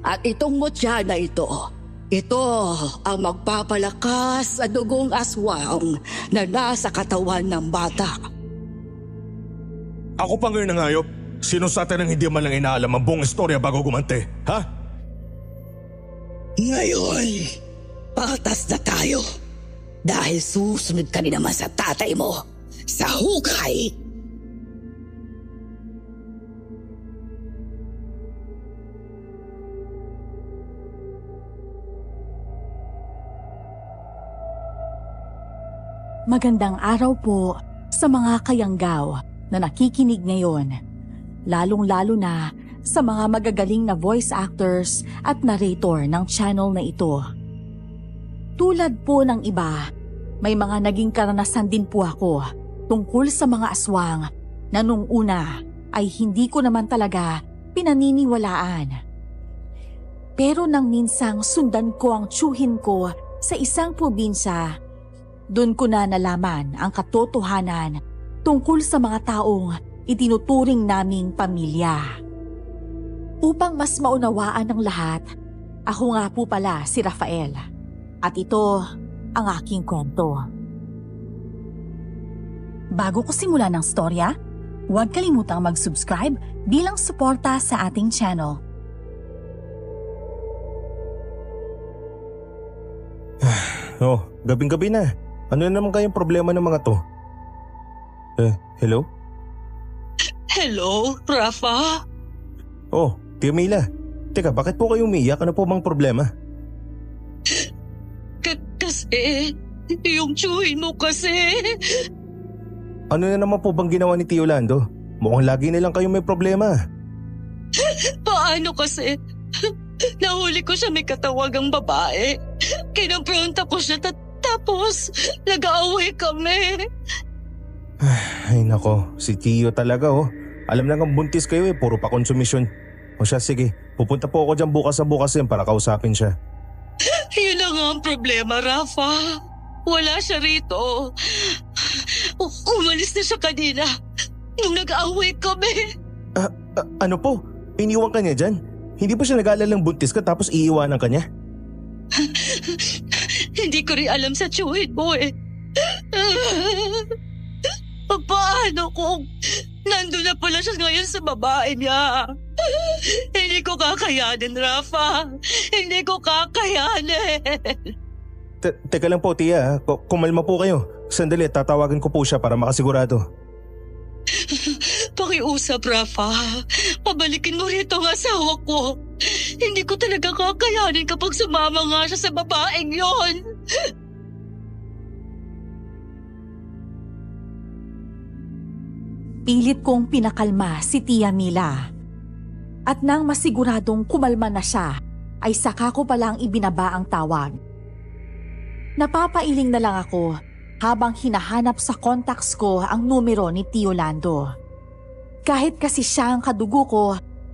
At itong mutya na ito ang magpapalakas sa dugong aswang na nasa katawan ng bata. Ako pa ngayon ng hayop? Sino sa atin ang hindi man lang inaalam ang buong istorya bago gumante, ha? Ngayon, patas na tayo. Dahil susunod ka rin naman sa tatay mo, sa hukay. Magandang araw po sa mga kayanggaw na nakikinig ngayon, lalong-lalo na sa mga magagaling na voice actors at narrator ng channel na ito. Tulad po ng iba, may mga naging karanasan din po ako tungkol sa mga aswang na nung una ay hindi ko naman talaga pinaniniwalaan. Pero nang minsang sundan ko ang tiyuhin ko sa isang probinsya, doon ko na nalaman ang katotohanan tungkol sa mga taong itinuturing naming pamilya. Upang mas maunawaan ng lahat, ako nga po pala si Rafael. At ito ang aking kwento. Bago ko simulan ng storya, huwag kalimutang mag-subscribe bilang suporta sa ating channel. Gabing-gabi na. Ano na naman kayong problema ng mga to? Hello? Hello, Rafa? Oh, Tia Mila. Teka, bakit po kayo umiiyak? Ano po bang problema? Kasi, yung tiyuhin mo kasi. Ano na naman po bang ginawa ni Tio Lando? Mukhang lagi nilang kayo may problema. Paano kasi? Nahuli ko siya may katawagang babae. Kinampronta ko siya tapos nag-aaway kami. Ay nako, si Tio talaga oh. Alam na nga buntis kayo puro pa konsumisyon. O siya, sige, pupunta po ako dyan bukas sa bukas yan para kausapin siya. Yun na nga ang problema, Rafa. Wala siya rito. Umalis na siya kanina nung nag-aaway kami. Ano po? Iniwan ka niya dyan? Hindi ba siya nag-aalalang buntis ka tapos iiwanan ka niya? Hindi ko rin alam sa tiyuhin mo eh. Paano kung nandun na pala siya ngayon sa babae niya? Hindi ko kakayanin, Rafa. Hindi ko kakayanin. Teka lang po, Tia. Kumalma po kayo. Sandali, tatawagan ko po siya para makasigurado. Pakiusap, Rafa. Pabalikin mo rito ang asawa ko. Hindi ko talaga kakayanin kapag sumama nga siya sa babaeng yon. Pilit kong pinakalma si Tia Mila. At nang masiguradong kumalma na siya, ay saka ko palang ibinaba ang tawag. Napapailing na lang ako habang hinahanap sa contacts ko ang numero ni Tio Lando. Kahit kasi siya ang kadugo ko,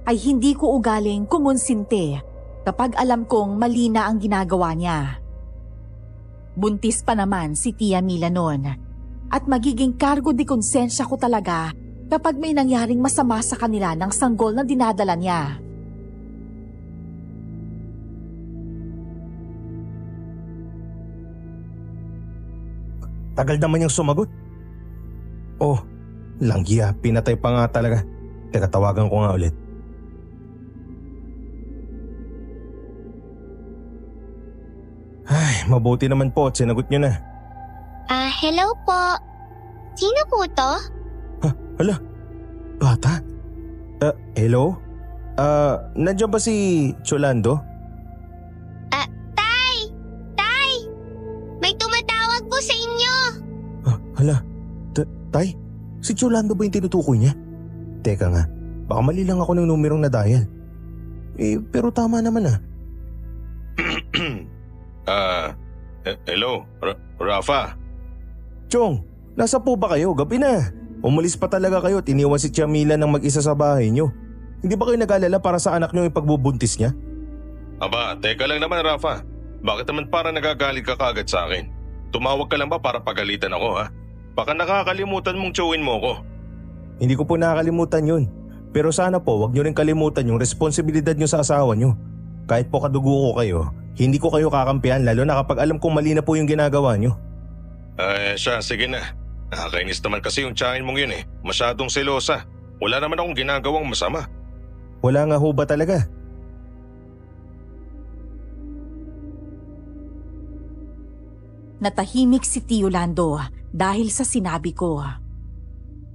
ay hindi ko ugaling kumunsinte kapag alam kong mali na ang ginagawa niya. Buntis pa naman si Tia Mila noon at magiging kargo de konsensya ko talaga kapag may nangyaring masama sa kanila ng sanggol na dinadala niya. Tagal naman niyang sumagot. Oh, langya, pinatay pa nga talaga. Teka, tawagan ko nga ulit. Ay, mabuti naman po at sinagot niyo na. Hello po. Sino po to? Hala, bata? Hello? Nandiyan ba si Cholando? Tay! Tay! May tumatawag po sa inyo. Hala, Tay? Si Cholando ba yung tinutukoy niya? Teka nga, baka mali lang ako ng numerong na-dial. Pero tama naman ah. Hello, Rafa? Chong, nasa po ba kayo? Gabi na. Umalis pa talaga kayo at iniwan si Tia Mila ng mag-isa sa bahay niyo. Hindi ba kayo nag-alala para sa anak niyo yung pagbubuntis niya? Aba, teka lang naman Rafa. Bakit naman para nagagalit ka kagad sa akin? Tumawag ka lang ba para pagalitan ako ha? Baka nakakalimutan mong tiyuhin mo ko. Hindi ko po nakakalimutan yun. Pero sana po wag niyo rin kalimutan yung responsibilidad niyo sa asawa niyo. Kahit po kadugo ko kayo, hindi ko kayo kakampihan lalo na kapag alam kong mali na po yung ginagawa nyo. Siya, sige na. Nakakainis naman kasi yung tiyahin mong yun eh. Masyadong selosa. Wala naman akong ginagawang masama. Wala nga ho ba talaga? Natahimik si Tio Lando dahil sa sinabi ko.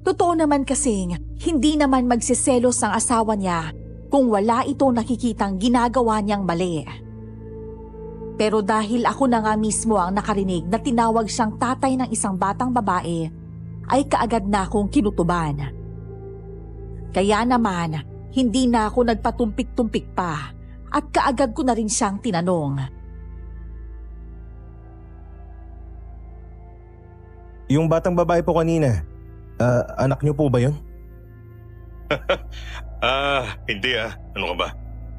Totoo naman kasing hindi naman magsiselos ang asawa niya kung wala itong nakikitang ginagawa niyang mali. Pero dahil ako na nga mismo ang nakarinig na tinawag siyang tatay ng isang batang babae, ay kaagad na akong kinutuban. Kaya naman, hindi na ako nagpatumpik-tumpik pa at kaagad ko na rin siyang tinanong. Yung batang babae po kanina, anak niyo po ba yun? Hindi Ano ka ba?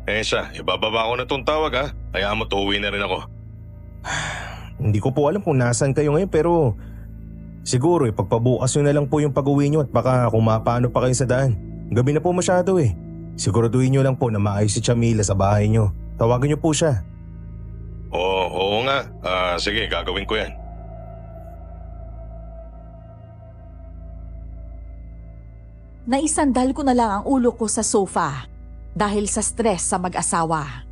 Siya, ibababa ko na tong tawag Kaya mo tuwi na rin ako. Hindi ko po alam kung nasaan kayo ngayon pero siguro pagpabukas nyo na lang po yung pag-uwi nyo at baka kung mapaano pa kayo sa daan. Gabi na po masyado Siguraduhin nyo lang po na maayos si Chamila sa bahay nyo. Tawagan nyo po siya. Oo nga. Sige, gagawin ko yan. Naisandal ko na lang ang ulo ko sa sofa dahil sa stress sa mag-asawa.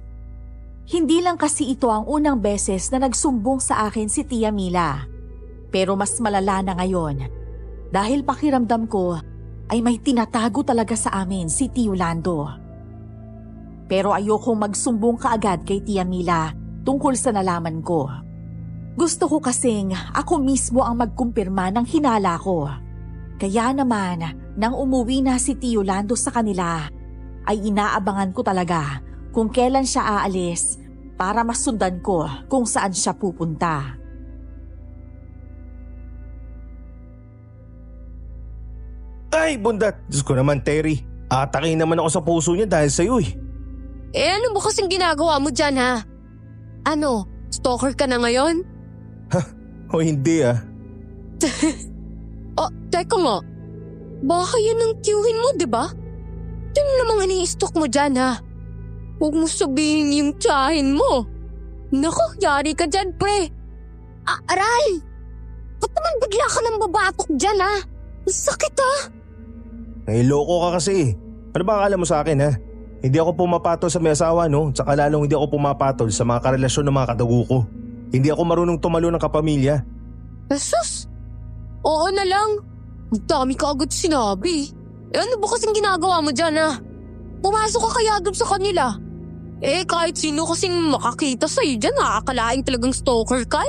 Hindi lang kasi ito ang unang beses na nagsumbong sa akin si Tia Mila. Pero mas malala na ngayon dahil pakiramdam ko ay may tinatago talaga sa amin si Tio Lando. Pero ayokong magsumbong kaagad kay Tia Mila tungkol sa nalaman ko. Gusto ko kasing ako mismo ang magkumpirma ng hinala ko. Kaya naman, nang umuwi na si Tio Lando sa kanila, ay inaabangan ko talaga kung kailan siya aalis para masundan ko kung saan siya pupunta. Ay, bundat! Diyos ko naman, Terry. Atakin naman ako sa puso niya dahil sa'yo ano mo kasing ginagawa mo dyan Ano, stalker ka na ngayon? O hindi Teka nga. Baka yan ang tiyuhin mo, diba? Yan namang ini-stalk mo dyan Huwag mo sabihin yung tiyahin mo. Naku, yari ka dyan, pre. Aray! Ba't naman bigla ka nang babatok dyan Ang sakit Loko ka kasi Ano ba akala mo sa akin Hindi ako pumapatol sa may asawa Tsaka lalong hindi ako pumapatol sa mga karelasyon ng mga kadugo ko. Hindi ako marunong tumalo ng kapamilya. Jesus! Oo na lang. Ang dami ka agad sinabi. Ano ba kasing ginagawa mo dyan Pumasok ka kaya agad sa kanila. Kahit sino kasing makakita sa'yo dyan nakakalaing talagang stalker ka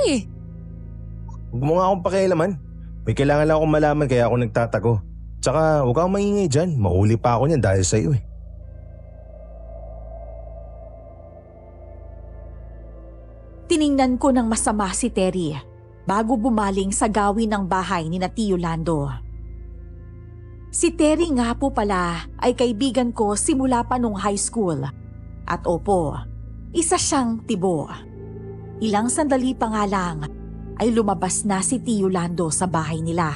Huwag mo nga akong pakialaman. May kailangan lang akong malaman kaya ako nagtatago. Tsaka huwag kang maingay dyan. Mahuli pa ako niyan dahil sa'yo Tiningnan ko ng masama si Terry bago bumaling sa gawin ng bahay ni Tio Lando. Si Terry nga po pala ay kaibigan ko simula pa nung high school. At opo, isa siyang tibo. Ilang sandali pa nga lang ay lumabas na si Tio Lando sa bahay nila.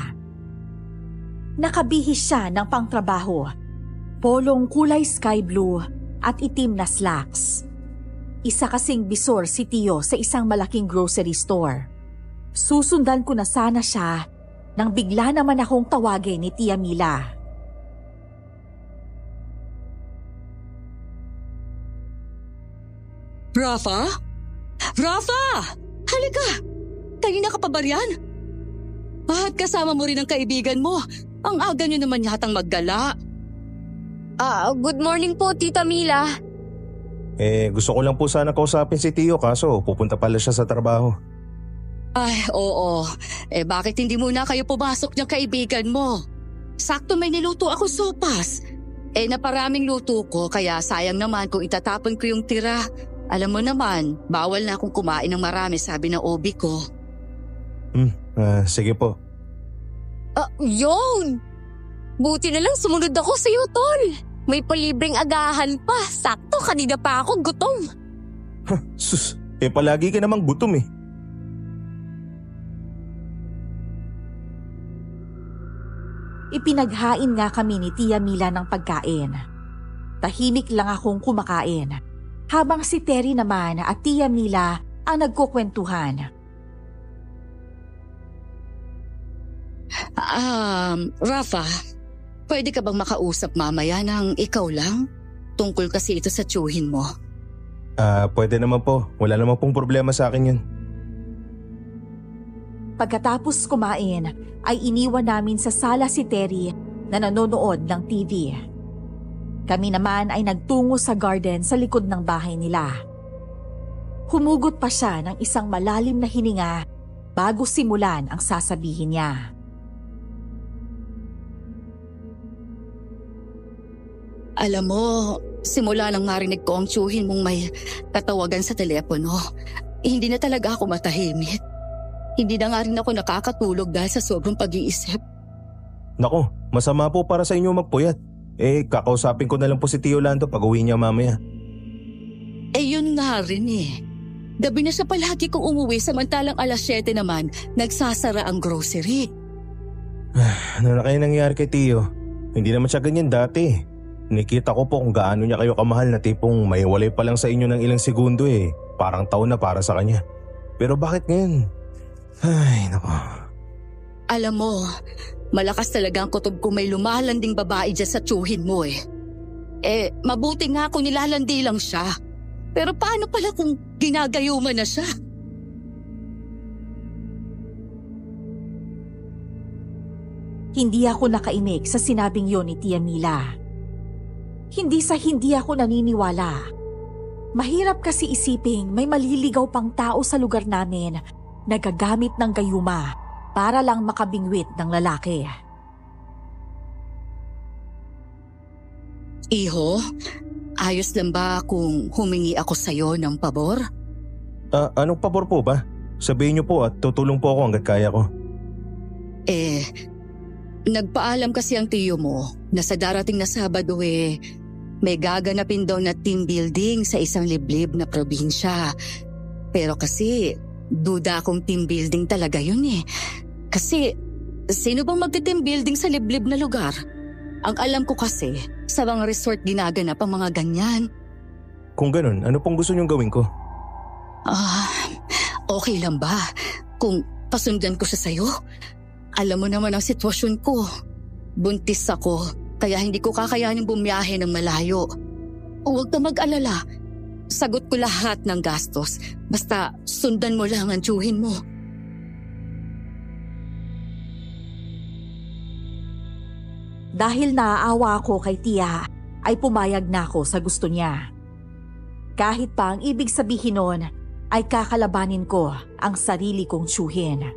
Nakabihis siya ng pangtrabaho, polong kulay sky blue at itim na slacks. Isa kasing bisor si Tio sa isang malaking grocery store. Susundan ko na sana siya nang bigla naman akong tawagin ni Tia Mila. Rafa? Rafa! Halika! Kanina ka pa ba riyan? At kasama mo rin ang kaibigan mo. Ang aga niyo naman yatang maggala. Good morning po, Tita Mila. Gusto ko lang po sana kausapin si Tio kaso pupunta pala siya sa trabaho. Ay, oo. Bakit hindi muna kayo pumasok niyang kaibigan mo? Sakto may niluto ako sopas. Naparaming luto ko kaya sayang naman kung itatapon ko yung tira. Alam mo naman, bawal na akong kumain ng marami sabi ng OB ko. Sige po. Yun! Buti na lang sumunod ako sa'yo, tol. May palibreng agahan pa. Sakto, kanina pa ako gutom. Sus, palagi ka namang gutom Ipinaghain nga kami ni Tia Mila ng pagkain. Tahimik lang akong kumakain habang si Terry naman at Tia Mila ang nagkukwentuhan. Rafa, pwede ka bang makausap mamaya ng ikaw lang? Tungkol kasi ito sa tiyuhin mo. Pwede naman po. Wala naman pong problema sa akin yun. Pagkatapos kumain, ay iniwan namin sa sala si Terry na nanonood ng TV. Kami naman ay nagtungo sa garden sa likod ng bahay nila. Humugot pa siya ng isang malalim na hininga bago simulan ang sasabihin niya. Alam mo, simula nang marinig ko ang tiyuhin mong may tatawagan sa telepono, hindi na talaga ako matahimik. Hindi na nga rin ako nakakatulog dahil sa sobrang pag-iisip. Nako, masama po para sa inyo magpuyat. Kakausapin ko na lang po si Tio Lando pag uwi niya mamaya. Yun nga rin Gabi na siya palagi kong umuwi samantalang 7:00 naman nagsasara ang grocery. Ano na kayo nangyari kay Tio? Hindi naman siya ganyan dati. Nakita ko po kung gaano niya kayo kamahal na tipong may walay pa lang sa inyo ng ilang segundo Parang taon na para sa kanya. Pero bakit ngayon? Ay, nako. Alam mo, malakas talaga ang kutob kung may lumalanding babae dyan sa tiyuhin mo mabuti nga kung nilalandi lang siya. Pero paano pala kung ginagayuman na siya? Hindi ako nakaimik sa sinabing yon ni Tia Mila. Hindi sa hindi ako naniniwala. Mahirap kasi isiping may maliligaw pang tao sa lugar namin na gagamit ng gayuma para lang makabingwit ng lalaki. Iho, ayos lang ba kung humingi ako sa'yo ng pabor? Anong pabor po ba? Sabihin niyo po at tutulong po ako hanggat kaya ko. Nagpaalam kasi ang tiyo mo na sa darating na Sabado may gaganapin daw na team building sa isang liblib na probinsya. Pero kasi duda akong team building talaga yun Kasi sino bang magte-team building sa liblib na lugar? Ang alam ko kasi sa mga resort ginaganap ang mga ganyan. Kung ganun, ano pong gusto niyong gawin ko? Okay lang ba kung pasundan ko siya sa'yo? Alam mo naman ang sitwasyon ko. Buntis ako. Kaya hindi ko kakayanin bumiyahe ng malayo. Huwag ka mag-alala. Sagot ko lahat ng gastos. Basta sundan mo lang ang tiyuhin mo. Dahil naaawa ako kay Tia, ay pumayag na ako sa gusto niya. Kahit pa ang ibig sabihin nun ay kakalabanin ko ang sarili kong tiyuhin.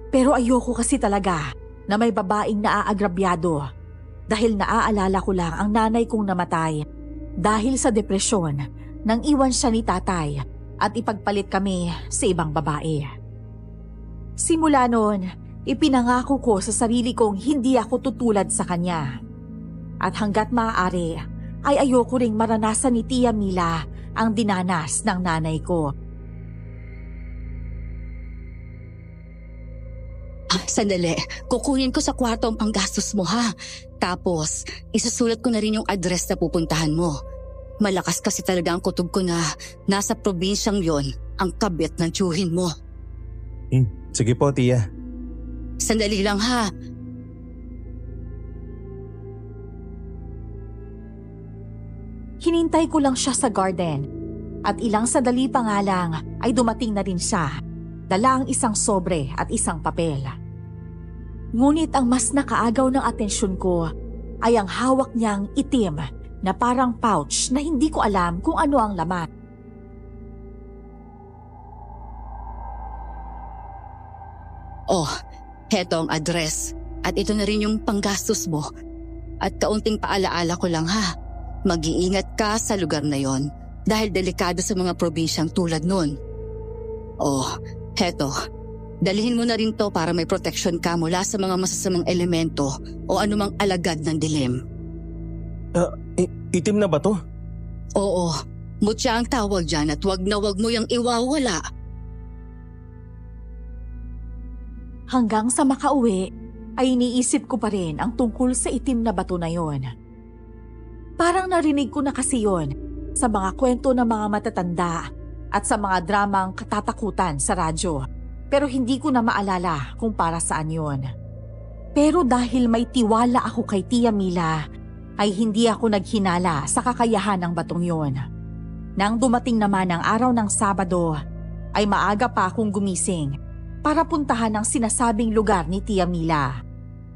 Pero ayoko kasi talaga na may babaeng naaagrabyado. Dahil naaalala ko lang ang nanay kong namatay dahil sa depresyon nang iwan siya ni tatay at ipagpalit kami sa ibang babae. Simula noon, ipinangako ko sa sarili kong hindi ako tutulad sa kanya. At hanggat maaari, ay ayoko ring maranasan ni Tia Mila ang dinanas ng nanay ko. Sandali, kukunin ko sa kwarto ang panggastos mo Tapos, isasulat ko na rin yung address na pupuntahan mo. Malakas kasi talaga ang kutob ko na nasa probinsyang yon ang kabit ng tiyuhin mo. Sige po, Tia. Sandali lang Hinintay ko lang siya sa garden at ilang sandali pa nga lang ay dumating na rin siya. Dala ang isang sobre at isang papel. Ngunit ang mas nakaagaw ng atensyon ko ay ang hawak niyang itim na parang pouch na hindi ko alam kung ano ang laman. Heto ang address at ito na rin yung panggastos mo. At kaunting paalaala ko lang mag-iingat ka sa lugar na yon dahil delikado sa mga probinsyang tulad nun. Heto. Dalhin mo na rin to para may protection ka mula sa mga masasamang elemento o anumang alagad ng dilim. Itim na ba to? Oo, mutya ang tawag dyan at wag na wag mo yung iwawala. Hanggang sa makauwi, ay iniisip ko pa rin ang tungkol sa itim na bato na yon. Parang narinig ko na kasi yon sa mga kwento ng mga matatanda at sa mga dramang katatakutan sa radyo. Pero hindi ko na maalala kung para saan yon. Pero dahil may tiwala ako kay Tia Mila, ay hindi ako naghinala sa kakayahan ng batong yon. Nang dumating naman ang araw ng Sabado, ay maaga pa akong gumising para puntahan ang sinasabing lugar ni Tia Mila.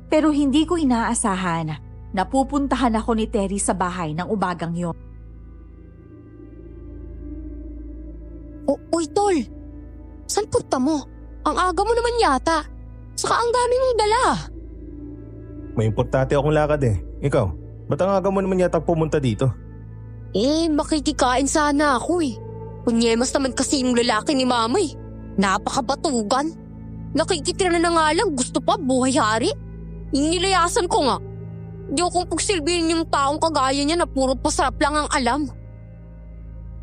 Pero hindi ko inaasahan na pupuntahan ako ni Terry sa bahay ng umagang yon. Uy, tol. Saan punta mo? Ang aga mo naman yata. Saka ang dami mong dala. May importante akong lakad eh. Ikaw, ba't ang aga mo naman yata pumunta dito? Makikikain sana ako eh. Kunyemas naman kasi yung lalaki ni mama eh. Napakabatugan. Nakikitira na nga lang, gusto pa buhay-hari. Nilayasan ko nga. Di akong pagsilbihin yung taong kagaya niya na puro pasarap lang ang alam.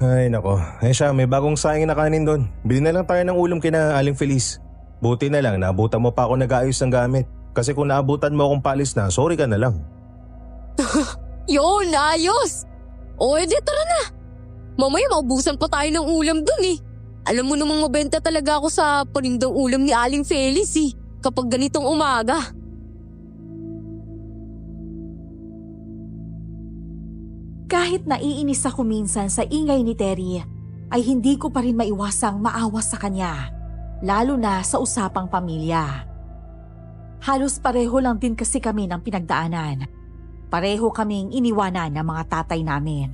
Ay nako, siya, may bagong sayang na kanin doon. Bili na lang tayo ng ulam kina Aling Feliz. Buti na lang, naabutan mo pa ako nag-aayos ng gamit. Kasi kung naabutan mo akong palis na, sorry ka na lang. Yun, ayos! O edi tara na. Mamaya maubusan pa tayo ng ulam dun eh. Alam mo namang mabenta talaga ako sa panindang ulam ni Aling Feliz eh. Kapag ganitong umaga. Kahit naiinis ako minsan sa ingay ni Terry, ay hindi ko pa rin maiwasang maawa sa kanya, lalo na sa usapang pamilya. Halos pareho lang din kasi kami ng pinagdaanan. Pareho kaming iniwanan ng mga tatay namin.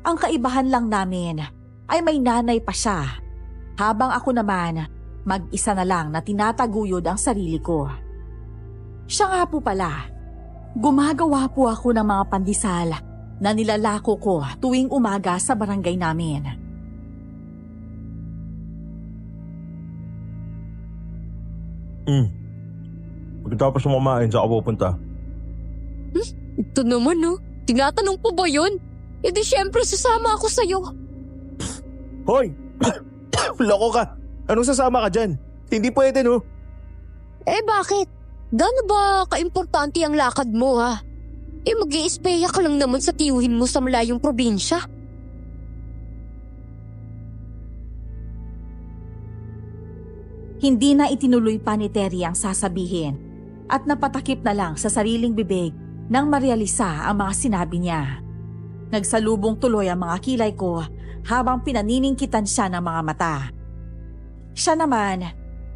Ang kaibahan lang namin ay may nanay pa siya, habang ako naman mag-isa na lang na tinataguyod ang sarili ko. Siya nga po pala, gumagawa po ako ng mga pandesal na nilalako ko tuwing umaga sa barangay namin. Pagkatapos mo kumain, saan ka pupunta? Ito naman oh. Tinatanong po ba yun? E di syempre sasama ako sa'yo. Hoy! Loko ka! Anong sasama ka dyan? Hindi pwede no? Bakit? Gaano ba kaimportante ang lakad mo ha? Mag-i-ispeya ka lang naman sa tiyuhin mo sa malayong probinsya. Hindi na itinuloy pa ni Terry ang sasabihin at napatakip na lang sa sariling bibig nang marealisa ang mga sinabi niya. Nagsalubong tuloy ang mga kilay ko habang pinaniningkitan siya ng mga mata. Siya naman,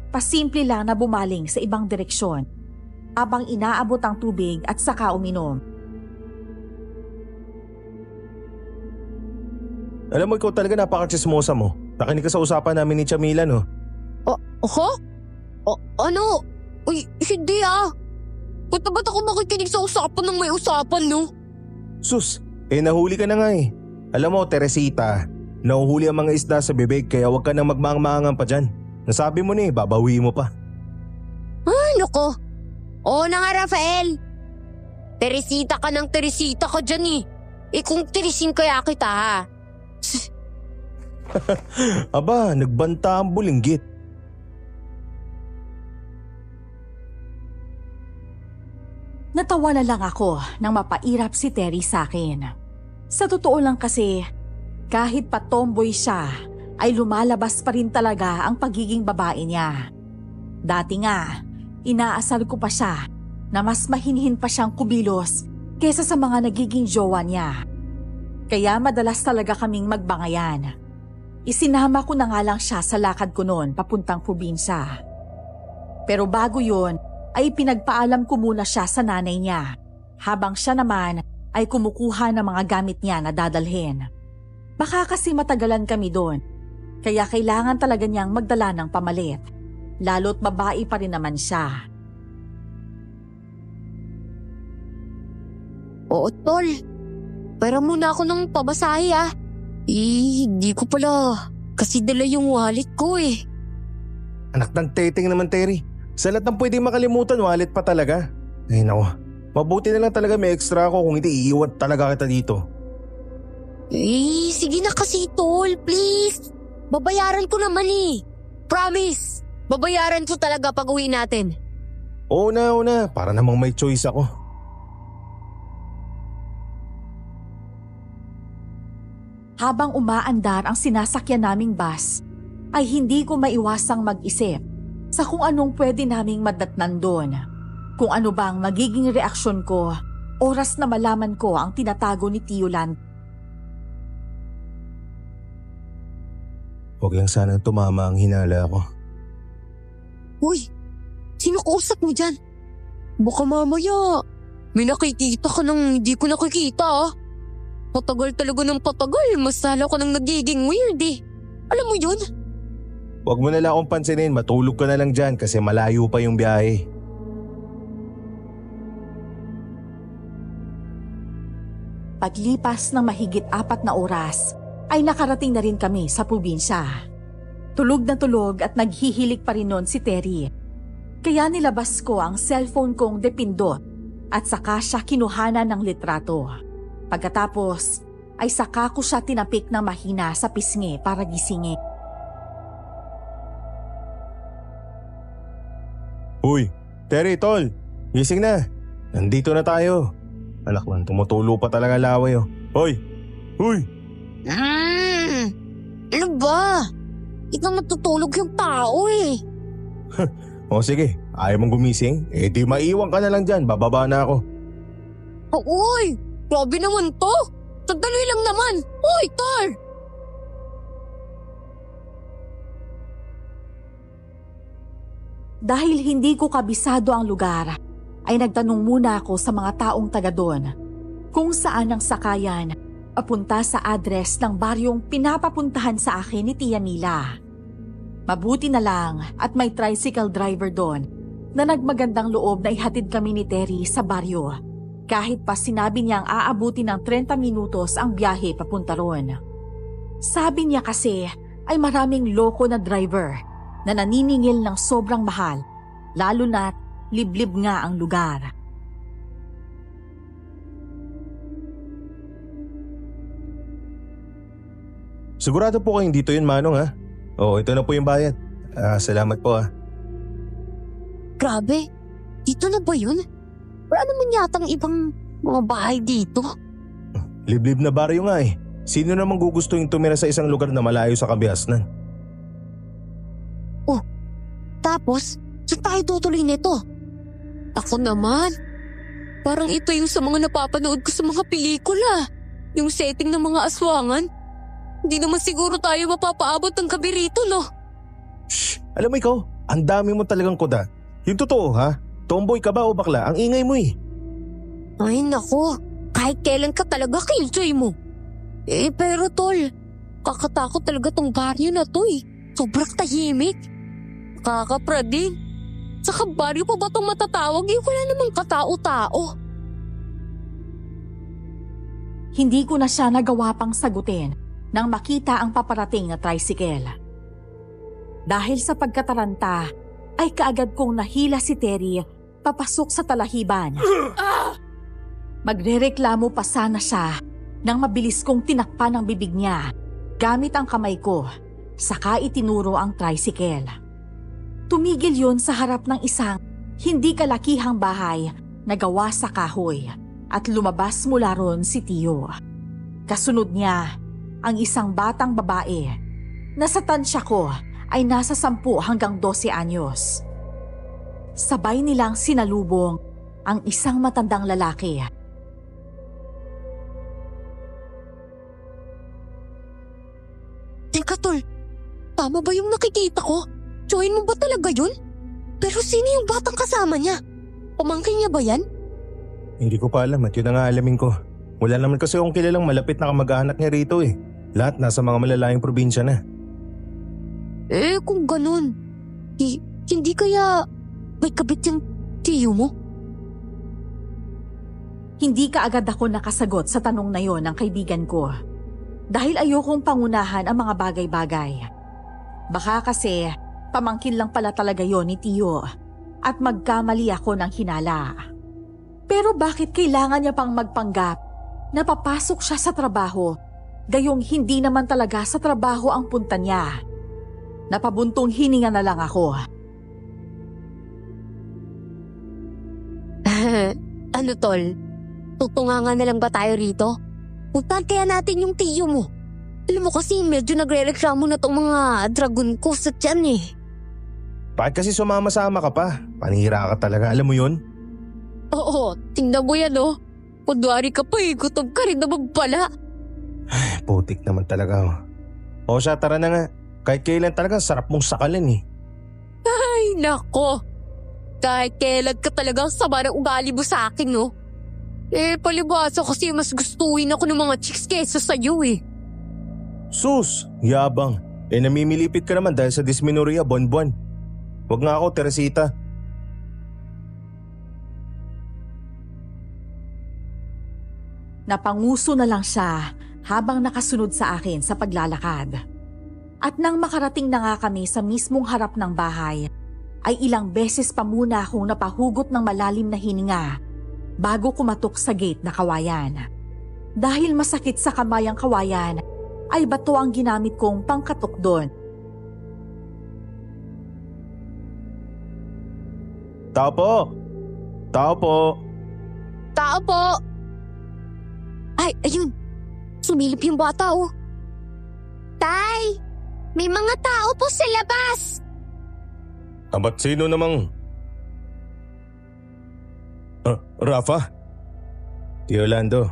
pasimple lang na bumaling sa ibang direksyon habang inaabot ang tubig at saka uminom. Alam mo, ikaw talaga napaka-chismosa mo. Nakinig ka sa usapan namin ni Chamila, no? Ano? Uy, hindi ah. Ba't ako makikinig sa usapan ng may usapan, no? Sus, nahuli ka na nga eh. Alam mo, Teresita, nahuhuli ang mga isda sa bibig kaya huwag ka nang magmaang-maangan pa dyan. Nasabi mo na babawi mo pa. Ano ko? Oo na nga, Rafael. Teresita ka ng Teresita ka dyan eh. Kung Teresin kaya kita ha. Aba, nagbanta ang bulinggit. Natawa na lang ako nang mapairap si Terry sa akin. Sa totoo lang kasi, kahit pa tomboy siya, ay lumalabas pa rin talaga ang pagiging babae niya. Dati nga, inaasar ko pa siya na mas mahinhin pa siyang kumilos kesa sa mga nagiging jowa niya. Kaya madalas talaga kaming magbangayan. Isinama ko na nga lang siya sa lakad ko noon papuntang probinsya. Pero bago yun, ay pinagpaalam ko muna siya sa nanay niya, habang siya naman ay kumukuha ng mga gamit niya na dadalhin. Baka kasi matagalan kami doon, kaya kailangan talaga niyang magdala ng pamalit, lalo't babae pa rin naman siya. Oo, tol. Pera muna ako ng pabasahe ah. Hindi ko pala kasi dala yung wallet ko eh. Anak ng teteng naman, Terry. Sa lahat ng pwedeng makalimutan, wallet pa talaga. Ay nako, mabuti na lang talaga may extra ako, kung hindi iiwan talaga kita dito. Sige na kasi tol, please. Babayaran ko naman eh. Promise. Babayaran ko talaga pag uwi natin. Oo na, para namang may choice ako. Habang umaandar ang sinasakyan naming bus, ay hindi ko maiwasang mag-isip sa kung anong pwede naming madatnan doon. Kung ano bang magiging reaksyon ko oras na malaman ko ang tinatago ni Tio Land. Huwag lang sanang tumama ang hinala ko. Uy, sino kausap mo dyan? Baka mamaya, may nakikita ka nang hindi ko nakikita ah. Patagal talaga ng patagal, mas lalo ko nang nagiging weird eh. Alam mo yun? Huwag mo na lang akong pansinin, matulog ka na lang dyan kasi malayo pa yung biyahe. Paglipas ng mahigit 4 na oras, ay nakarating na rin kami sa probinsya. Tulog na tulog at naghihilik pa rin nun si Terry. Kaya nilabas ko ang cellphone kong depindot at saka siya kinuhanan ng litrato. Pagkatapos ay saka ko siya tinapik ng mahina sa pisngi para gisingin. Uy, Terry, tol, gising na. Nandito na tayo. Anak man, tumutulo pa talaga laway oh. Hoy! Uy! Ano ba? Ikaw matutulog yung tao eh. O sige, ayaw mong gumising? Eh di maiwan ka na lang dyan, bababa na ako. Uy! Grabe naman to! Sandali lang naman! Uy, tol! Dahil hindi ko kabisado ang lugar, ay nagtanong muna ako sa mga taong taga doon kung saan ang sakayan papunta sa address ng baryong pinapapuntahan sa akin ni Tia Mila. Mabuti na lang at may tricycle driver doon na nagmagandang loob na ihatid kami ni Terry sa baryo. Kahit pa sinabi niyang aabuti ng 30 minutos ang biyahe papunta roon. Sabi niya kasi ay maraming loko na driver na naniningil ng sobrang mahal, lalo na't liblib nga ang lugar. Sigurado po kayong dito yun, Manong ha? Oo, ito na po yung bayad. Salamat po ha. Grabe, dito na ba yun? Wala naman yatang ibang mga bahay dito. Liblib na baryo nga eh. Sino namang gugustuhin tumira sa isang lugar na malayo sa kabihasnan? Oh, tapos, saan tayo tutuloy nito? Ako naman, parang ito yung sa mga napapanood ko sa mga pelikula. Yung setting ng mga aswangan. Hindi naman siguro tayo mapapaabot ng gabi rito, no? Shh! Alam mo ikaw, ang dami mo talagang kuda. Yung totoo ha? Tomboy ka ba o bakla? Ang ingay mo eh. Ay nako, kahit kailan ka talaga killjoy mo. Eh pero tol, kakatakot talaga tong baryo na to eh. Sobrang tahimik. Kakaprading. Saka baryo pa ba tong matatawag eh? Wala namang katao-tao. Hindi ko na siya nagawa pang sagutin nang makita ang paparating na tricycle. Dahil sa pagkataranta, ay kaagad kong nahila si Terry papasok sa talahiban. Magrereklamo pa sana siya nang mabilis kong tinakpan ang bibig niya gamit ang kamay ko, saka itinuro ang tricycle. Tumigil yun sa harap ng isang hindi kalakihang bahay na gawa sa kahoy at lumabas mula ron si Tio. Kasunod niya ang isang batang babae na sa tansya ko ay nasa 10 hanggang 12 anyos. Sabay nilang sinalubong ang isang matandang lalaki. Teka tol, tama ba yung nakikita ko? Join mo ba talaga yun? Pero sino yung batang kasama niya? Pamangkin niya ba yan? Hindi ko pa alam at yun ang aalamin ko. Wala naman kasi akong kilalang malapit na kamag-anak niya rito eh. Lahat nasa mga malalayong probinsya na. Eh kung ganun, hindi kaya may kabit yung tiyo mo? Hindi kaagad ako nakasagot sa tanong na yon ng kaibigan ko. Dahil ayokong pangunahan ang mga bagay-bagay. Baka kasi pamangkin lang pala talaga yon ni Tio at magkamali ako ng hinala. Pero bakit kailangan niya pang magpanggap na papasok siya sa trabaho gayong hindi naman talaga sa trabaho ang punta niya? Napabuntong hininga na lang ako. Ano tol? Tutungangan na lang ba tayo rito? Puntahan kaya natin yung tiyo mo. Alam mo kasi medyo nagre-reklamo na tong mga dragon ko sa tiyan eh. Bakit kasi sumama-sama ka pa? Panira ka talaga, alam mo yun? Oo, tingnan mo yan oh. Kunwari ka pa eh, gutom ka rin naman pala. Ay, putik naman talaga. O siya, tara na nga. Kahit kailan talaga sarap mong sakalan eh. Ay, nako. Kahit kailan ka talagang sama ng ugali mo sa akin no. Eh, palibasa kasi mas gustuin ako ng mga chicks kesa sa'yo eh. Sus, yabang. Eh namimilipit ka naman dahil sa dysmenorrhea, buwan-buwan. Huwag nga ako, Teresita. Napanguso na lang siya habang nakasunod sa akin sa paglalakad. At nang makarating na nga kami sa mismong harap ng bahay, ay ilang beses pa muna akong napahugot ng malalim na hininga bago kumatok sa gate na kawayan. Dahil masakit sa kamay ang kawayan, ay bato ang ginamit kong pangkatok doon. Tao po! Tao po! Tao po! Ay, ayun. Sumilip yung bata oh. Tay! May mga tao po sa labas! Abat sino namang? Rafa? Tio Lando.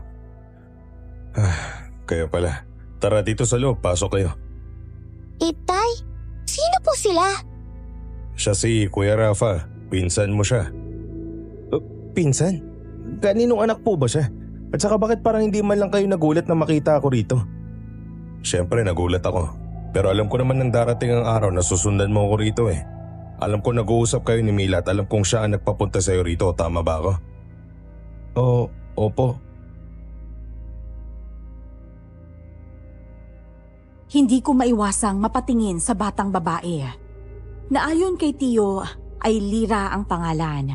Kaya pala. Tara dito sa loob, pasok kayo. Tay? Sino po sila? Siya si Kuya Rafa, pinsan mo siya. Pinsan? Kaninong anak po ba siya? At saka bakit parang hindi man lang kayo nagulat na makita ako rito? Siyempre nagulat ako. Pero alam ko naman nang darating ang araw na susundan mo ako rito eh. Alam ko nag-uusap kayo ni Mila at alam kong siya ang nagpapunta sa'yo rito, tama ba ako? Opo. Hindi ko maiwasang mapatingin sa batang babae na ayon kay Tio ay Lira ang pangalan.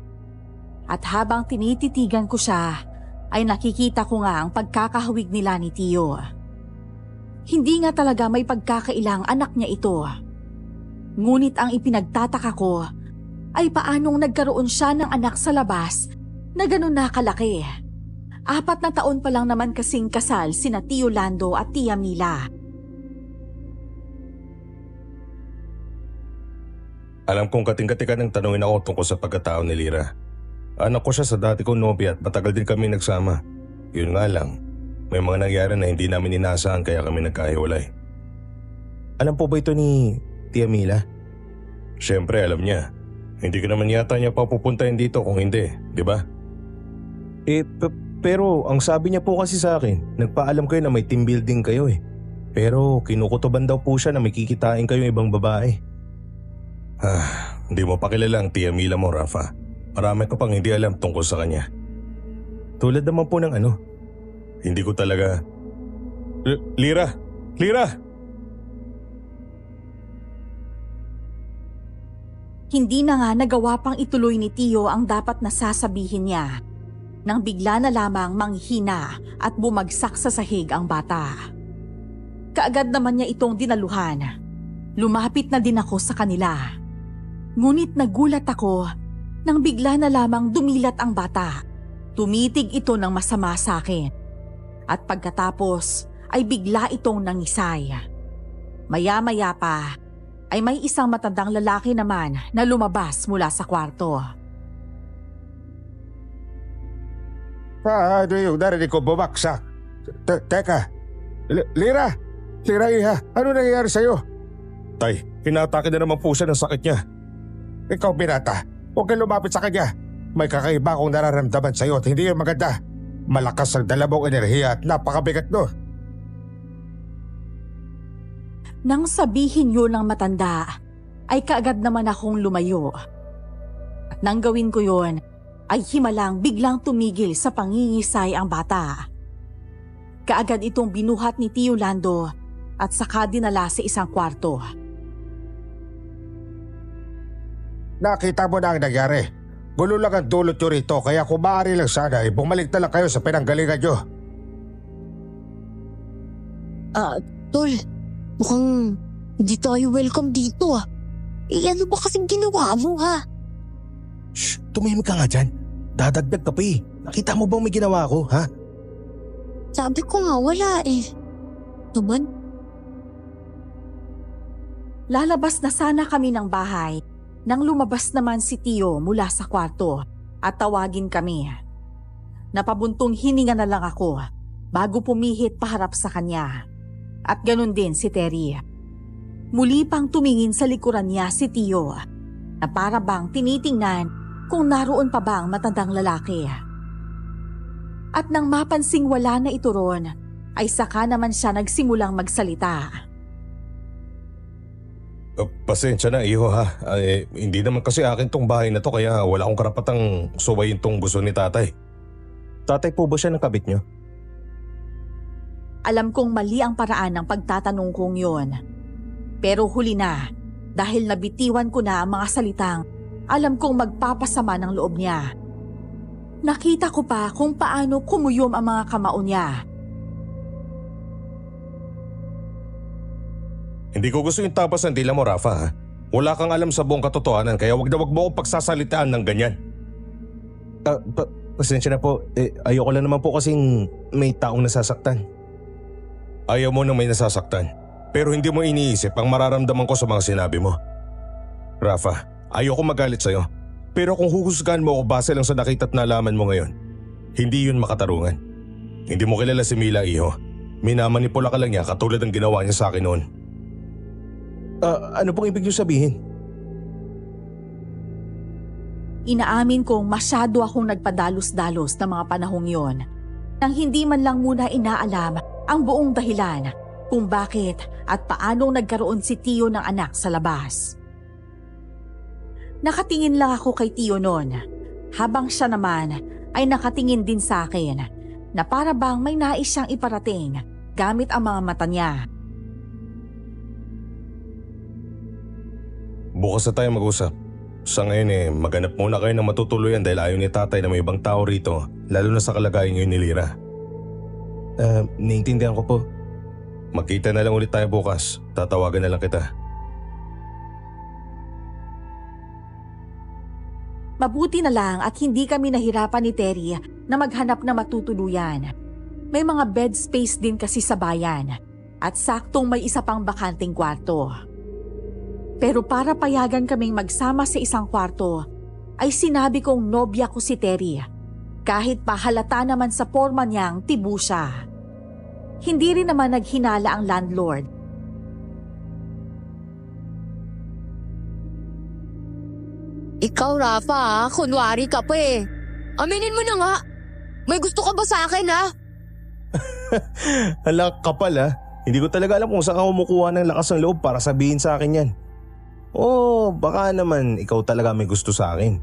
At habang tinititigan ko siya, ay nakikita ko nga ang pagkakahawig nila ni Tio. Hindi nga talaga may pagkakailang anak niya ito. Ngunit ang ipinagtataka ko ay paanong nagkaroon siya ng anak sa labas na ganun na kalaki. 4 na taon pa lang naman kasing kasal sina Tio Lando at Tia Mila. Alam kong kating-kati ka nang tanungin ako tungkol sa pagkatao ni Lira. Anak ko siya sa dati kong nobya at matagal din kami nagsama. Yun nga lang, may mga nangyari na hindi namin inaasahan kaya kami nagkahiwalay. Alam po ba ito ni Tia Mila? Siyempre alam niya. Hindi ka naman yata niya papupuntahin dito kung hindi, di ba? Pero ang sabi niya po kasi sa akin, nagpaalam kayo na may team building kayo eh. Pero kinukutuban daw po siya na may kikitain kayo ibang babae. Hindi mo pa kilala ang Tia Mila mo, Rafa. Marami ko pang hindi alam tungkol sa kanya. Tulad naman po ng ano? Hindi ko talaga... Lira! Hindi na nga nagawa pang ituloy ni Tio ang dapat na sasabihin niya nang bigla na lamang manghina at bumagsak sa sahig ang bata. Kaagad naman niya itong dinaluhan. Lumapit na din ako sa kanila. Ngunit nagulat ako nang bigla na lamang dumilat ang bata. Tumitig ito ng masama sa akin. At pagkatapos ay bigla itong nangisay. Maya-maya pa ay may isang matandang lalaki naman na lumabas mula sa kwarto. Ano yung narinig ko bumagsak? Teka, Lira iha, ano nangyayari sa'yo? Tay, hinatake na naman po siya ng sakit niya. Ikaw binata, huwag kang lumapit sa kanya. May kakaiba akong nararamdaman sa'yo at hindi yung maganda. Malakas ang dala mong enerhiya at napakabigat no. Nang sabihin yun ng matanda, ay kaagad naman akong lumayo. At nang gawin ko yun, ay himalang biglang tumigil sa pangingisay ang bata. Kaagad itong binuhat ni Tio Lando at saka dinala sa isang kwarto. Nakita mo na ang nangyari. Gulo lang ang dulot nyo rito kaya kung maaari lang sana ay bumalik na lang kayo sa pinanggalingan nyo. Tol, mukhang hindi tayo welcome dito ah. Ano ba kasing ginawa mo ha? Shh, tumimik ka nga dyan. Dadagdag ka pa eh. Nakita mo bang may ginawa ako, ha? Sabi ko nga wala eh. Naman, Lalabas na sana kami ng bahay nang lumabas naman si Tio mula sa kwarto at tawagin kami. Napabuntong hininga na lang ako bago pumihit paharap sa kanya. At ganun din si Terry. Muli pang tumingin sa likuran niya si Tio na para bang tinitingnan kung naroon pa bang matandang lalaki. At nang mapansing wala na ito ron, ay saka naman siya nagsimulang magsalita. Pasensya na, iho ha. Hindi naman kasi akin tong bahay na to kaya wala akong karapatang suwayin tong gusto ni tatay. Tatay po ba siya ng kabit niyo? Alam kong mali ang paraan ng pagtatanong kong yon. Pero huli na, dahil nabitiwan ko na ang mga salitang alam kong magpapasama ng loob niya. Nakita ko pa kung paano kumuyom ang mga kamao niya. Hindi ko gusto yung tapas ng dila mo, Rafa ha. Wala kang alam sa buong katotohanan kaya wag na wag mo akong pagsasalitaan ng ganyan. Pasensya na po. Ayoko lang naman po kasing may taong nasasaktan. Ayaw mo nang may nasasaktan. Pero hindi mo iniisip ang mararamdaman ko sa mga sinabi mo. Rafa, ayoko magalit sa'yo. Pero kung huhusgahan mo ako base lang sa nakita at nalaman mo ngayon, hindi yun makatarungan. Hindi mo kilala si Mila, iho. Minamanipula ka lang niya katulad ng ginawa niya sa akin noon. Ano pong ibig niyo sabihin? Inaamin kong masyado akong nagpadalos-dalos ng mga panahong yon nang hindi man lang muna inaalam ang buong dahilan kung bakit at paanong nagkaroon si Tio ng anak sa labas. Nakatingin lang ako kay Tio noon habang siya naman ay nakatingin din sa akin na para bang may nais siyang iparating gamit ang mga mata niya. Bukas na tayo mag-usap. Sa ngayon maghanap muna kayo ng matutuluyan dahil ayaw ni tatay na may ibang tao rito, lalo na sa kalagayan ngayon ni Lira. Naiintindihan ko po. Magkita na lang ulit tayo bukas. Tatawagan na lang kita. Mabuti na lang at hindi kami nahirapan ni Terry na maghanap na matutuluyan. May mga bed space din kasi sa bayan at saktong may isa pang bakanting kwarto. Pero para payagan kaming magsama sa isang kwarto, ay sinabi kong nobya ko si Terry, kahit pa halata naman sa porma niyang tibu siya. Hindi rin naman naghinala ang landlord. Ikaw, Rafa, kunwari ka pa eh. Aminin mo na nga. May gusto ka ba sa akin, ha? Hala, kapal ha. Hindi ko talaga alam kung saan ka kumukuha ng lakas ng loob para sabihin sa akin yan. Baka naman ikaw talaga may gusto sa akin.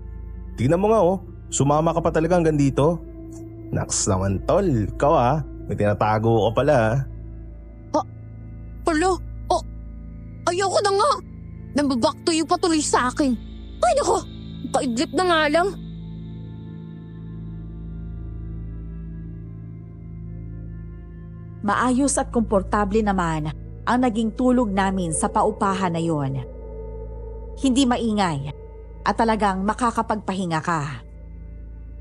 Tignan mo nga sumama ka pa talaga hanggang dito. Naks naman tol, ikaw may tinatago ka pala Pala, ayoko na nga. Nambabakto yung patuloy sa akin. Ay nako, paidlip na nga lang. Maayos at komportable naman ang naging tulog namin sa paupahan na yon. Hindi maingay at talagang makakapagpahinga ka.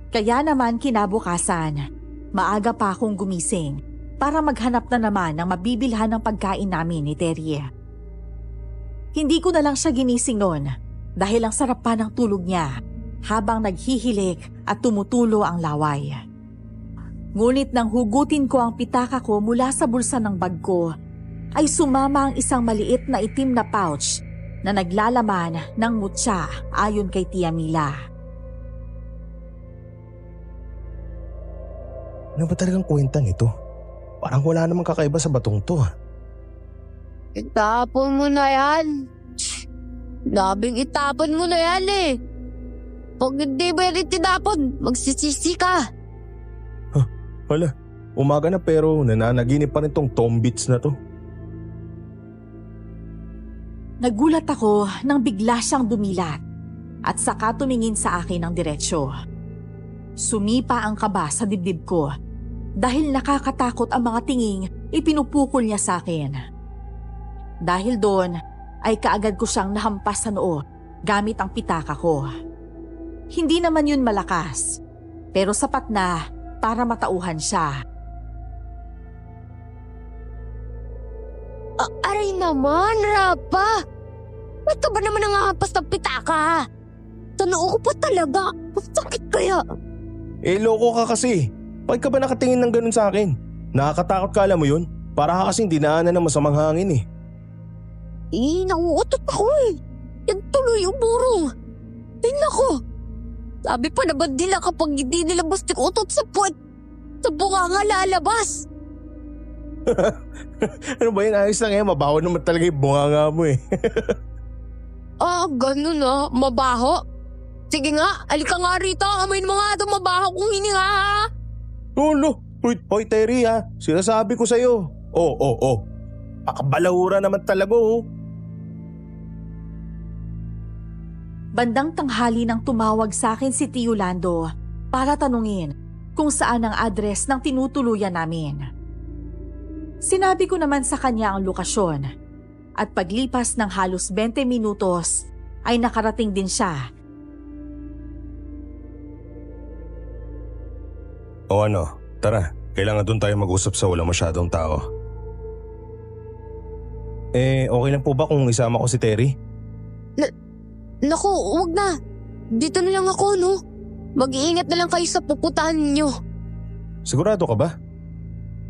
Kaya naman kinabukasan, maaga pa akong gumising para maghanap na naman ng mabibilhan ng pagkain namin ni Terry. Hindi ko na lang siya ginising noon dahil ang sarap pa ng tulog niya habang naghihilik at tumutulo ang laway. Ngunit nang hugutin ko ang pitaka ko mula sa bulsa ng bag ko, ay sumama ang isang maliit na itim na pouch na naglalaman ng mutya ayon kay Tia Mila. Ano ba talagang kwenta nito? Parang wala namang kakaiba sa batong to. Itapon mo na yan. Labing itapon mo na yan eh. Pag hindi ba yan itinapon, magsisisi ka. Wala, umaga na pero nananaginip pa rin tong tombits na to. Nagulat ako nang bigla siyang dumilat at saka tumingin sa akin ng diretsyo. Sumipa ang kaba sa dibdib ko dahil nakakatakot ang mga tinging ipinupukol niya sa akin. Dahil doon ay kaagad ko siyang nahampas sa noo gamit ang pitaka ko. Hindi naman yun malakas, pero sapat na para matauhan siya. Aray naman, Rafa! Ba't ka ba naman nangahampas ng pitaka? Sa noo ko pa talaga. Ang sakit kaya. Loko ka kasi. Bakit ka ba nakatingin ng ganun sa akin? Nakakatakot ka, alam mo yun? Para ka kasing dinaanan ng masamang hangin Nauutot ako Yan tuloy yung burong. Ay nako. Sabi pa naman nila kapag hindi nila basta utot sa puwet, sa bunga nga lalabas. Ano ba yun? Ayos lang mabaho naman talaga yung bunganga mo Ganun mabaho. Sige nga, alika nga rito. Amoy mo nga itong mabaho kung hininga ha. Hoy Terry sinasabi ko sa'yo. Pakabalahura naman talaga Bandang tanghali nang tumawag sa akin si Tio Lando para tanungin kung saan ang address ng tinutuluyan namin. Sinabi ko naman sa kanya ang lokasyon at paglipas ng halos 20 minutos ay nakarating din siya. Tara, kailangan doon tayo mag-usap sa walang masyadong tao. Okay lang po ba kung isama ko si Terry? Naku, wag na. Dito na lang ako, no? Mag-iingat na lang kayo sa pupuntahan niyo. Sigurado ka ba?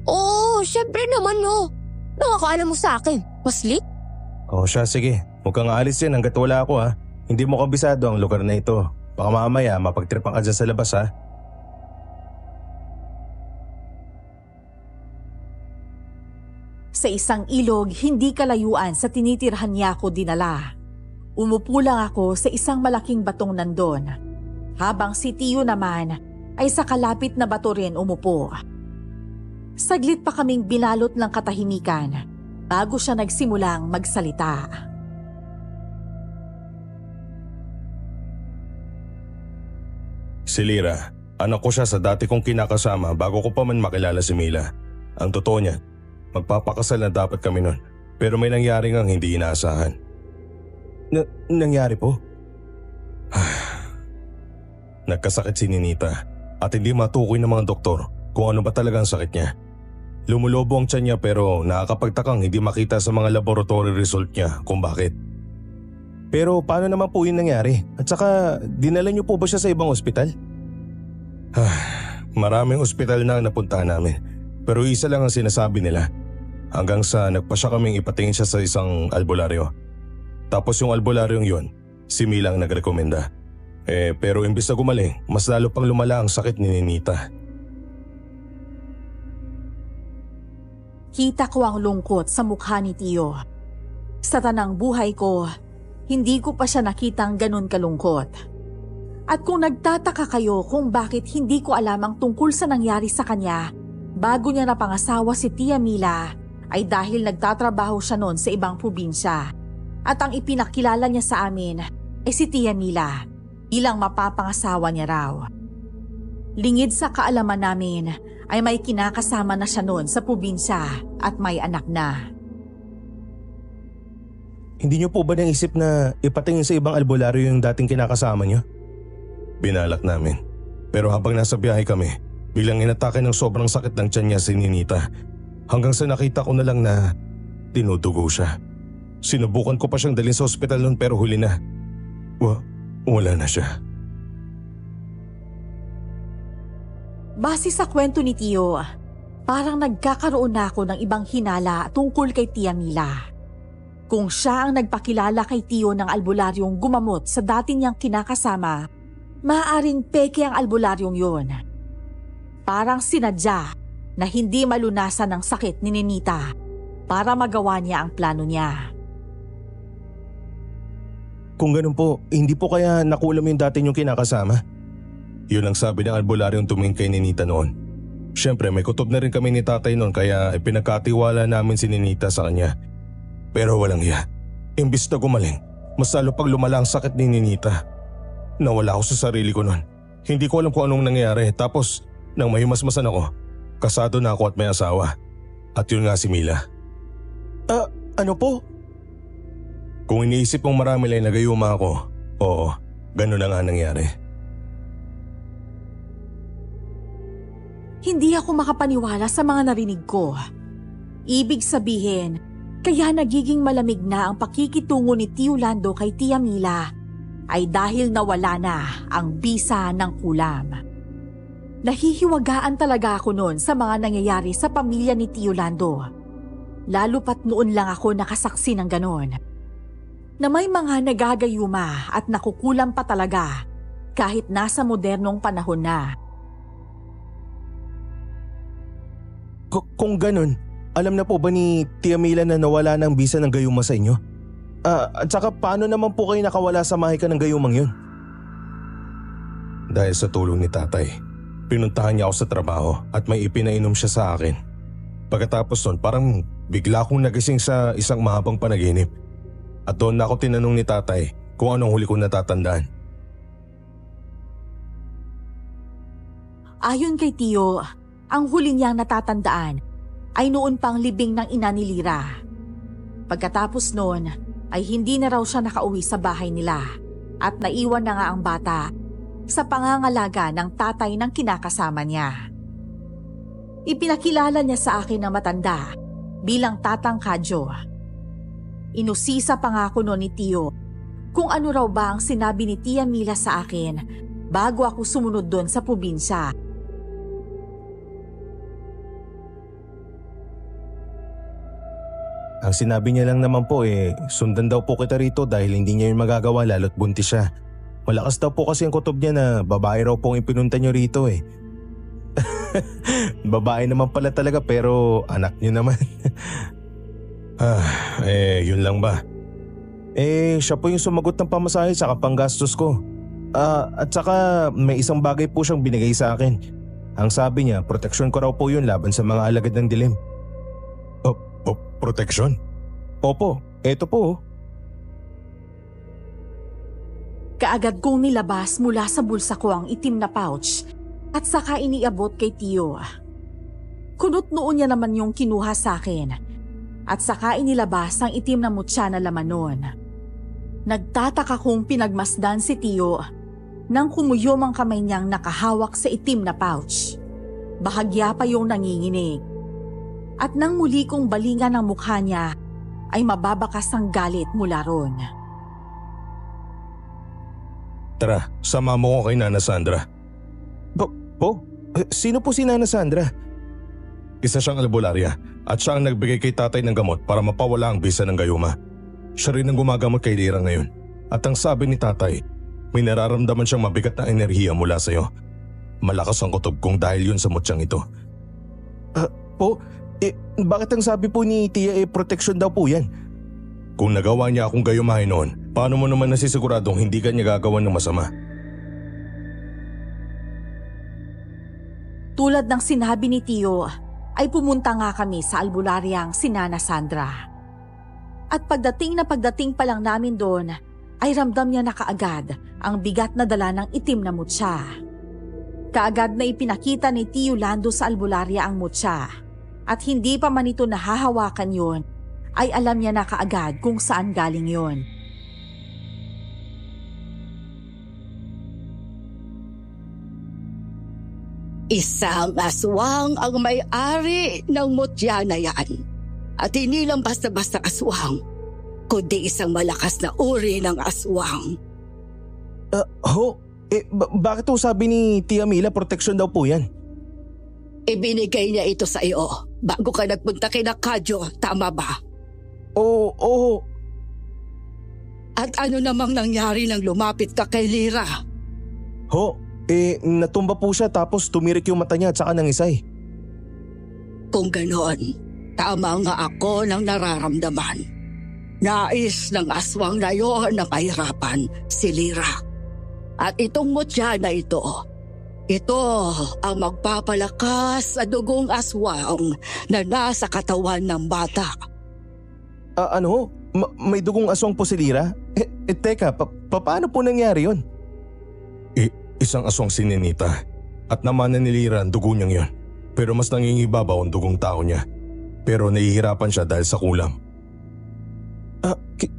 Oo, syempre naman, no. Nakakaalam mo sa akin. Paslit? Siya, sige. Huwag kang aalis yan hanggat wala ako Hindi mo kabisado ang lugar na ito. Baka mamaya mapagtripan ka dyan sa labas Sa isang ilog, hindi kalayuan sa tinitirhan niya ako dinala. Umupo lang ako sa isang malaking batong nandun, habang si Tio naman ay sa kalapit na bato rin umupo. Saglit pa kaming binalot ng katahimikan bago siya nagsimulang magsalita. Si Lira, anak ko siya sa dati kong kinakasama bago ko pa man makilala si Mila. Ang totoo niya, magpapakasal na dapat kami nun. Pero may nangyari ngang hindi inaasahan. Nangyari po? Nagkasakit si Ninita at hindi matukoy ng mga doktor kung ano ba talaga ang sakit niya. Lumulobo ang tiyan niya pero nakakapagtakang hindi makita sa mga laboratory result niya kung bakit. Pero paano naman po yun nangyari? At saka dinala niyo po ba siya sa ibang ospital? Maraming ospital na ang napuntahan namin pero isa lang ang sinasabi nila. Hanggang sa nagpasya kaming ipatingin siya sa isang albularyo. Tapos yung albularyong yun, si Mila ang nagrekomenda. Pero imbis na gumaling, mas lalo pang lumala ang sakit ni Ninita. Kita ko ang lungkot sa mukha ni Tio. Sa tanang buhay ko, hindi ko pa siya nakitang ganun kalungkot. At kung nagtataka kayo kung bakit hindi ko alam ang tungkol sa nangyari sa kanya bago niya napangasawa si Tia Mila, ay dahil nagtatrabaho siya noon sa ibang probinsya. At ang ipinakilala niya sa amin ay si Tia Mila, ilang mapapangasawa niya raw. Lingid sa kaalaman namin ay may kinakasama na siya noon sa probinsya at may anak na. Hindi niyo po ba naisip na ipatingin sa ibang albularyo yung dating kinakasama niyo? Binalak namin. Pero habang nasa biyahe kami, biglang inatake ng sobrang sakit ng tiyan niya si Ninita. Hanggang sa nakita ko na lang na tinudugo siya. Sinubukan ko pa siyang dalhin sa ospital noon pero huli na. Wala na siya. Base sa kwento ni Tio, parang nagkakaroon na ako ng ibang hinala tungkol kay Tia Mila. Kung siya ang nagpakilala kay Tio ng albularyong gumamot sa dati niyang kinakasama, maaaring peke ang albularyong yun. Parang sinadya na hindi malunasan ng sakit ni Ninita para magawa niya ang plano niya. Kung ganun po, hindi po kaya nakulam yung dati niyong kinakasama? Yun ang sabi ng albularyong tumingin kay Ninita noon. Siyempre may kutob na rin kami ni tatay noon kaya ipinagkatiwala namin si Ninita sa kanya. Pero walang iya. Imbis na gumaling, mas lalo pag lumala ang sakit ni Ninita. Nawala ako sa sarili ko noon. Hindi ko alam kung anong nangyari tapos nang mahimasmasan ako, kasado na ako at may asawa. At yun nga si Mila. Ano po? Kung iniisip mong marami lang nagayuma ako, oo, ganun na nga nangyari. Hindi ako makapaniwala sa mga narinig ko. Ibig sabihin, Kaya nagiging malamig na ang pakikitungo ni Tio Lando kay Tia Mila ay dahil nawala na ang bisa ng kulam. Nahihiwagaan talaga ako noon sa mga nangyayari sa pamilya ni Tio Lando. Lalo pat noon lang ako nakasaksi ng ganon. Na may mga nagagayuma at nakukulam pa talaga kahit nasa modernong panahon na. Kung ganun, alam na po ba ni Tia Mila na nawala ng bisa ng gayuma sa inyo? At saka paano naman po kayo nakawala sa mahika ng gayumang yun? Dahil sa tulong ni tatay, pinuntahan niya ako sa trabaho at may ipinainom siya sa akin. Pagkatapos nun, parang bigla akong nagising sa isang mahabang panaginip. At doon na ako tinanong ni tatay kung anong huli kong natatandaan. Ayon kay Tio, ang huli niyang natatandaan ay noon pang libing ng ina ni Lira. Pagkatapos noon ay hindi na raw siya nakauwi sa bahay nila at naiwan na nga ang bata sa pangangalaga ng tatay ng kinakasama niya. Ipinakilala niya sa akin na matanda bilang Tatang Kadyo. Inusisa pa nga ako noon ni Tio kung ano raw ba ang sinabi ni Tia Mila sa akin bago ako sumunod doon sa probinsya. Ang sinabi niya lang naman po sundan daw po kita rito dahil hindi niya yun magagawa lalo't buntis siya. Malakas daw po kasi ang kutob niya na babae raw pong ipinunta niyo rito Babae naman pala talaga pero anak niyo naman. Yun lang ba? Siya po yung sumagot ng pamasahe sa panggastos ko. At saka may isang bagay po siyang binigay sa akin. Ang sabi niya, proteksyon ko raw po yun laban sa mga alagad ng dilim. Proteksyon? Opo, eto po. Kaagad kong nilabas mula sa bulsa ko ang itim na pouch at saka iniabot kay Tio. Kunot noon niya naman yung kinuha sa akin at saka inilabas ang itim na mutya na laman noon. Nagtataka kong pinagmasdan si Tio nang kumuyom ang kamay niyang nakahawak sa itim na pouch. Bahagya pa yung nanginginig. At nang muli kong balingan ang mukha niya, ay mababakas ang galit mula ron. Tara, sama mo ko kay Nana Sandra. Sino po si Nana Sandra? Isa siyang albularya at siya ang nagbigay kay tatay ng gamot para mapawala ang bisa ng gayuma. Siya rin ang gumagamot kay Lira ngayon. At ang sabi ni tatay, may nararamdaman siyang mabigat na enerhiya mula sa'yo. Malakas ang kutob kong dahil yun sa mutyang ito. Bakit ang sabi po ni Tia proteksyon daw po yan? Kung nagawa niya akong gayumahin noon, paano mo naman nasisiguradong hindi ka niya gagawan ng masama? Tulad ng sinabi ni Tio, ay pumunta nga kami sa albularyang si Nana Sandra. At pagdating pa lang namin doon, ay ramdam niya na kaagad ang bigat na dala ng itim na mutya. Kaagad na ipinakita ni Tio Lando sa albularya ang mutya. At hindi pa man ito nahahawakan yun, ay alam niya na kaagad kung saan galing yun. Isang aswang ang may-ari ng mutya na yan. At hindi lang basta-basta aswang, kundi isang malakas na uri ng aswang. Bakit po sabi ni Tia Mila proteksyon daw po yan? Ibinigay niya ito sa iyo bago ka nagpunta kay Kadyo, tama ba? Oo. At ano namang nangyari nang lumapit ka kay Lira? Natumba po siya tapos tumirik yung mata niya at saka nangisay. Kung ganon, tama nga ako ng nararamdaman. Nais ng aswang na yon na mahirapan si Lira. At itong mutya na ito ang magpapalakas sa dugong aswang na nasa katawan ng bata. May dugong aswang po si Lira? Teka, paano po nangyari yun? Isang aswang si Ninita at namanan ni Lira ang dugo niyang yun. Pero mas nangingibabaw ang dugong tao niya. Pero nahihirapan siya dahil sa kulam.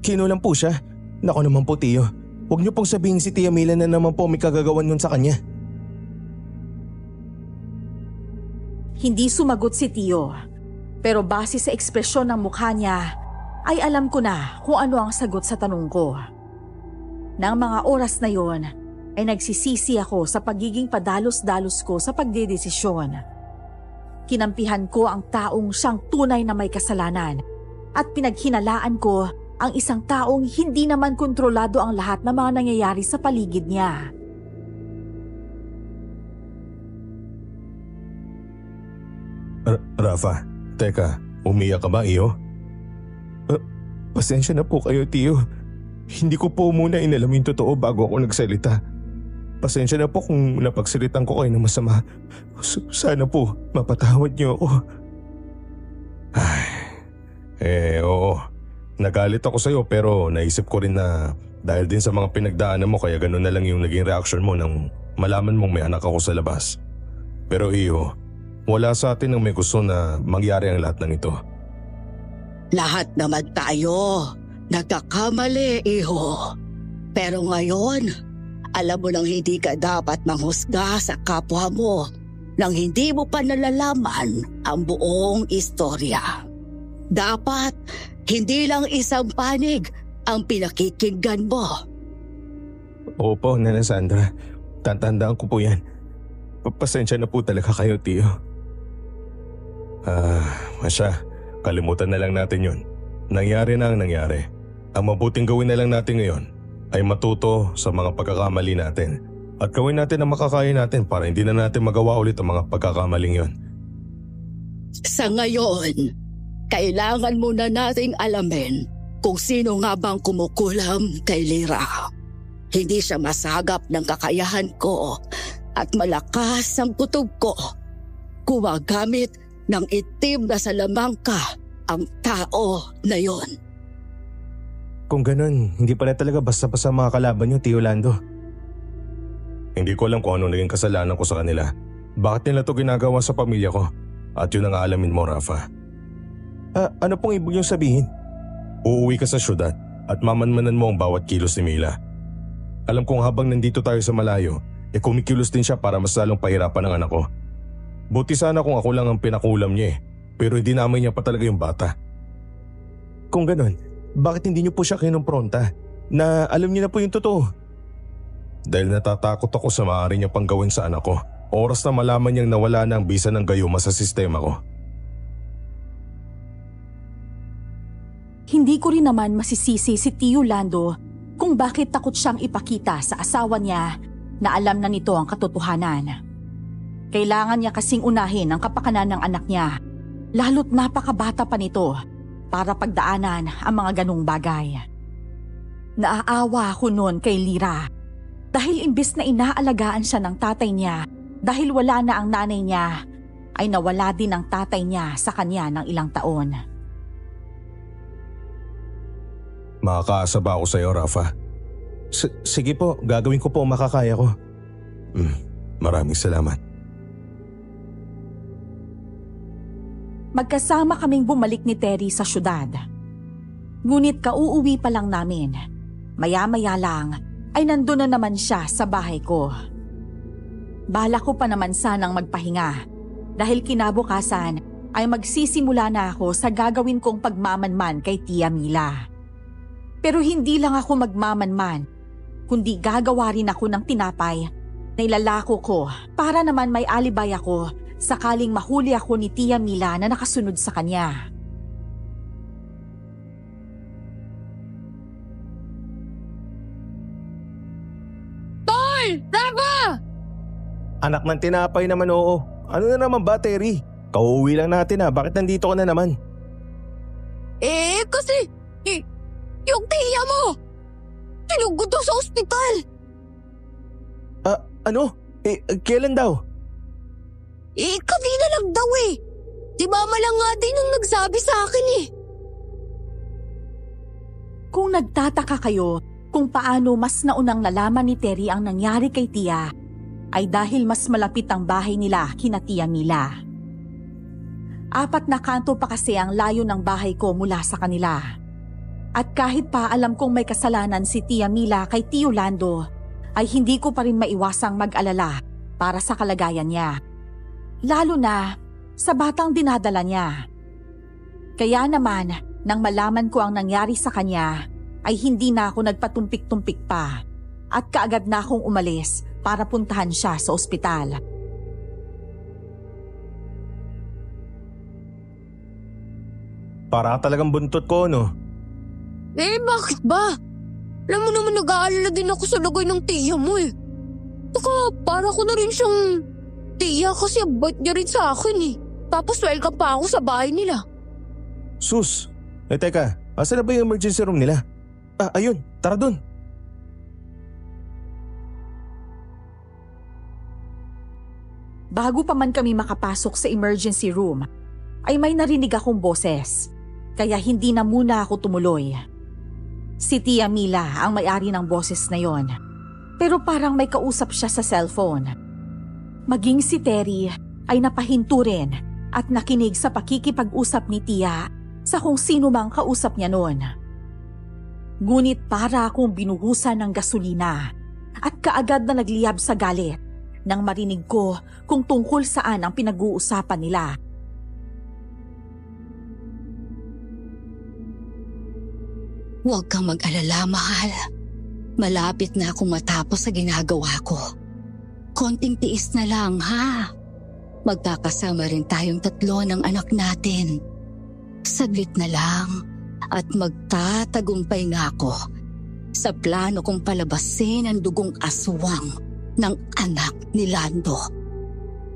Kinulam po siya? Naku naman po, Tio. Huwag niyo pong sabihin si Tia Mila na naman po may kagagawan nun sa kanya. Hindi sumagot si Tio, pero base sa ekspresyon ng mukha niya ay alam ko na kung ano ang sagot sa tanong ko. Nang mga oras na yon, ay nagsisisi ako sa pagiging padalos-dalos ko sa pagdedesisyon. Kinampihan ko ang taong siyang tunay na may kasalanan at pinaghinalaan ko ang isang taong hindi naman kontrolado ang lahat ng mga nangyayari sa paligid niya. Rafa, teka, umiyak ka ba, iyo? Pasensya na po kayo, Tiyo. Hindi ko po muna inalam yung totoo bago ako nagsalita. Pasensya na po kung napagsalitan ko kayo ng masama. Sana po mapatawad niyo ako. Oo. Nagalit ako sa'yo pero naisip ko rin na dahil din sa mga pinagdaanan mo kaya ganun na lang yung naging reaction mo nang malaman mong may anak ako sa labas. Pero iyo, wala sa atin ang may gusto na mangyari ang lahat ng ito. Lahat naman tayo nagkakamali, iho. Pero ngayon, alam mo nang hindi ka dapat manghusga sa kapwa mo nang hindi mo pa nalalaman ang buong istorya. Dapat hindi lang isang panig ang pinakikinggan mo. Opo, Nana Sandra. Tatandaan ko po yan. Pasensya na po talaga kayo, Tiyo. Masya, kalimutan na lang natin yun. Nangyari na ang nangyari. Ang mabuting gawin na lang natin ngayon ay matuto sa mga pagkakamali natin at gawin natin ang makakaya natin para hindi na natin magawa ulit ang mga pagkakamaling yon. Sa ngayon, kailangan muna nating alamin kung sino nga bang kumukulam kay Lira. Hindi siya masagap ng kakayahan ko at malakas ang kutob ko. Gumagamit ng itim na salamangka ang tao na yon. Kung ganun, hindi pala talaga basta-basta mga kalaban niyo, Tio Lando. Hindi ko alam kung anong naging kasalanan ko sa kanila. Bakit nila to ginagawa sa pamilya ko? At yun ang aalamin mo, Rafa. Ano pong ibig niyong sabihin? Uuwi ka sa syudad at mamanmanan mo ang bawat kilos ni Mila. Alam kong habang nandito tayo sa malayo, kumikilos din siya para mas lalong pahirapan ang anak ko. Buti sana kung ako lang ang pinakulam niya pero hindi namin niya pa talaga yung bata. Kung ganun, bakit hindi niyo po siya kinumpronta na alam niyo na po yung totoo? Dahil natatakot ako sa maaari niya pang gawin sa anak ko. Oras na malaman niyang nawala na ang bisa ng gayuma sa sistema ko. Hindi ko rin naman masisisi si Tio Lando kung bakit takot siyang ipakita sa asawa niya na alam na nito ang katotohanan. Kailangan niya kasing unahin ang kapakanan ng anak niya, lalo't napakabata pa nito para pagdaanan ang mga ganong bagay. Naaawa ako noon kay Lira dahil imbes na inaalagaan siya ng tatay niya dahil wala na ang nanay niya, ay nawala din ang tatay niya sa kanya ng ilang taon. Makakaasa ba ako sa iyo, Rafa? Sige po, gagawin ko po ang makakaya ko. Maraming salamat. Magkasama kaming bumalik ni Terry sa syudad. Ngunit kauuwi pa lang namin, maya-maya lang ay nandun na naman siya sa bahay ko. Bala ko pa naman sanang magpahinga dahil kinabukasan ay magsisimula na ako sa gagawin kong pagmamanman kay Tia Mila. Pero hindi lang ako magmamanman, kundi gagawa rin ako ng tinapay na ilalako ko para naman may alibay ako sakaling mahuli ako ni Tia Mila na nakasunod sa kanya. Tol! Rafa! Anak ng tinapay naman, oo. Ano na naman ba, Terry? Kauuwi lang natin bakit nandito ka na naman? Kasi yung tiya mo! Tinugod daw sa ospital! Ano? Kailan daw? Kanina lang daw Si mama lang nga din ang nagsabi sa akin Kung nagtataka kayo kung paano mas naunang nalaman ni Terry ang nangyari kay Tia, ay dahil mas malapit ang bahay nila kina Tia Mila. 4 na kanto pa kasi ang layo ng bahay ko mula sa kanila. At kahit pa alam kong may kasalanan si Tia Mila kay Tio Lando, ay hindi ko pa rin maiwasang mag-alala para sa kalagayan niya. Lalo na sa batang dinadala niya. Kaya naman, Nang malaman ko ang nangyari sa kanya, ay hindi na ako nagpatumpik-tumpik pa at kaagad na akong umalis para puntahan siya sa ospital. Para talagang buntot ko, no? Bakit ba? Alam mo naman nag-aalala din ako sa lagay ng tiya mo eh. Saka para ko na rin siyang tiya kasi ang bait niya rin sa akin eh. Tapos welcome pa ako sa bahay nila. Sus! Teka, asan na ba yung emergency room nila? Ayun, tara dun. Bago pa man kami makapasok sa emergency room, ay may narinig akong boses. Kaya hindi na muna ako tumuloy. Si Tia Mila ang may-ari ng boses na yon. Pero parang may kausap siya sa cellphone. Maging si Terry ay napahinto rin at nakinig sa pakikipag-usap ni Tia sa kung sino mang kausap niya noon. Ngunit para akong binuhusan ng gasolina at kaagad na nagliyab sa galit nang marinig ko kung tungkol saan ang pinag-uusapan nila. Huwag kang mag-alala, mahal. Malapit na akong matapos sa ginagawa ko. Konting tiis na lang, ha? Magkakasama rin tayong 3 ng anak natin. Saglit na lang at magtatagumpay nga ako sa plano kong palabasin ang dugong aswang ng anak ni Lando.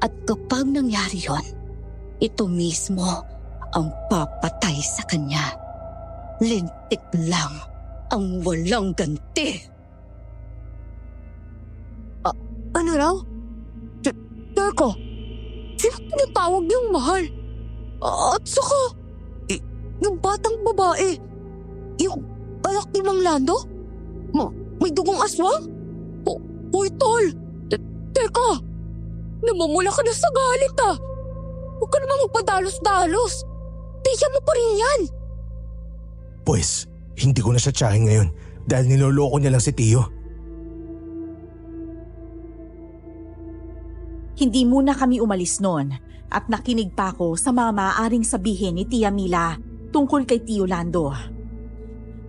At kapag nangyari yon, ito mismo ang papatay sa kanya. Lintik lang ang walang ganti. Ano raw? Teka, sino tinatawag niyang mahal? At saka, yung batang babae, yung anak ni Mang Lando? May dugong aswang? Hoy, tol! Teka! Namumula ka na sa galit ah! Huwag ka naman magpadalos-dalos! Tiyan mo pa rin yan! Pues, hindi ko na siya tsahin ngayon dahil niloloko niya lang si Tio. Hindi muna kami umalis noon at nakinig pa ako sa mga maaaring sabihin ni Tia Mila tungkol kay Tio Lando.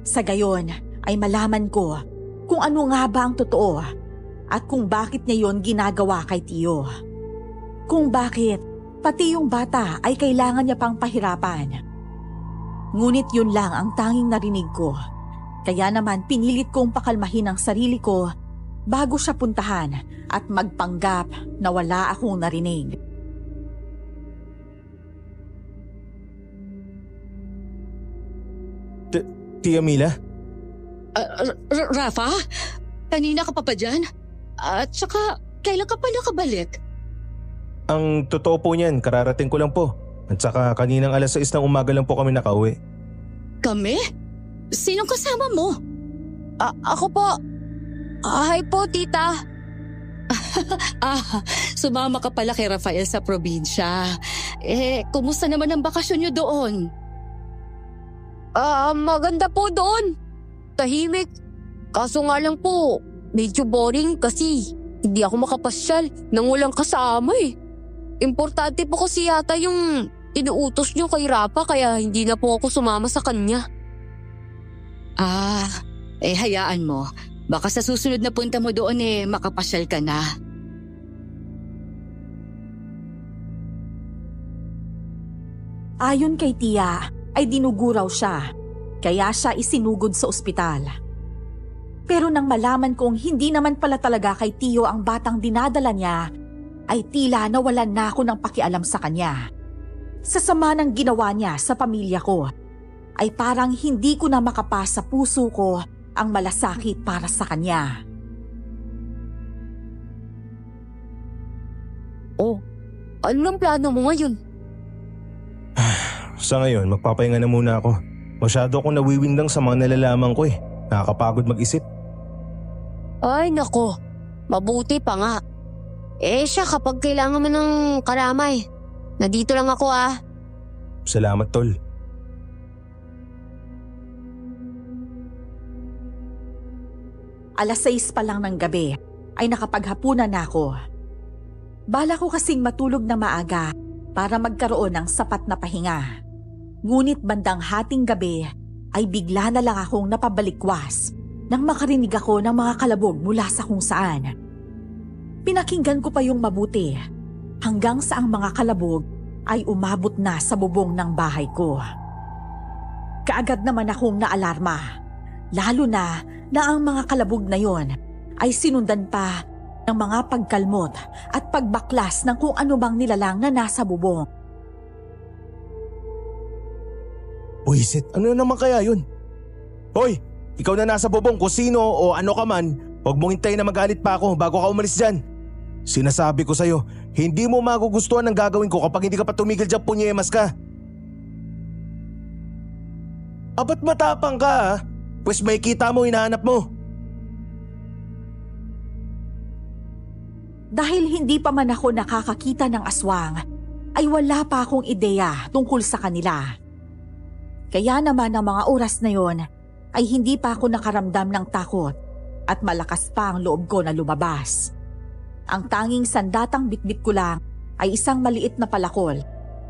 Sa gayon ay malaman ko kung ano nga ba ang totoo at kung bakit niya yon ginagawa kay Tio. Kung bakit pati yung bata ay kailangan niya pang pahirapan. Ngunit yun lang ang tanging narinig ko. Kaya naman pinilit kong pakalmahin ang sarili ko bago siya puntahan at magpanggap na wala akong narinig. Tia Mila? Rafa? Kanina ka pa dyan? At saka, kailan ka pa nakabalik? Ang totoo po niyan, kararating ko lang po. At saka kaninang 6:00 ng umaga lang po kami nakauwi. Kami? Sinong kasama mo? Ako po. Hi po, tita. Sumama ka pala kay Rafael sa probinsya. Kumusta naman ang bakasyon niyo doon? Maganda po doon. Tahimik. Kaso nga lang po, medyo boring kasi hindi ako makapasyal nang walang kasama eh. Importante po kasi yata yung inuutos niyo kay Rafa kaya hindi na po ako sumama sa kanya. Hayaan mo. Baka sa susunod na punta mo doon makapasyal ka na. Ayon kay Tia, ay dinuguraw siya. Kaya siya isinugod sa ospital. Pero nang malaman kong hindi naman pala talaga kay Tio ang batang dinadala niya, ay tila nawalan na ako ng pakialam sa kanya. Sa sama ng ginawa niya sa pamilya ko, ay parang hindi ko na makapasa puso ko ang malasakit para sa kanya. Ano ang plano mo ngayon? Sa ngayon, magpapahinga na muna ako. Masyado akong nawiwindang sa mga nalalaman ko eh. Nakakapagod mag-isip. Ay nako, mabuti pa nga. Siya kapag kailangan mo ng karamay, nandito lang ako ah. Salamat, tol. Alas 6 pa lang ng gabi ay nakapaghapunan na ako. Bala ko kasing matulog na maaga para magkaroon ng sapat na pahinga. Ngunit bandang hating gabi ay bigla na lang akong napabalikwas nang makarinig ako ng mga kalabog mula sa kung saan. Pinakinggan ko pa yung mabuti hanggang sa ang mga kalabog ay umabot na sa bubong ng bahay ko. Kaagad naman akong naalarma, lalo na ang mga kalabog na yon ay sinundan pa ng mga pagkalmot at pagbaklas ng kung ano bang nilalang na nasa bubong. Buisit, ano naman kaya yun? Hoy, ikaw na nasa bubong kung sino o ano ka man, huwag mong hintayin na magalit pa ako bago ka umalis dyan. Sinasabi ko sa'yo, hindi mo magugustuhan ang gagawin ko kapag hindi ka pa tumigil dyan, punyemas ka. Ba't matapang ka ha? Pues may kita mo, hinahanap mo. Dahil hindi pa man ako nakakakita ng aswang, ay wala pa akong ideya tungkol sa kanila. Kaya naman ang mga oras na yon ay hindi pa ako nakaramdam ng takot at malakas pa ang loob ko na lumabas. Ang tanging sandatang bitbit ko lang ay isang maliit na palakol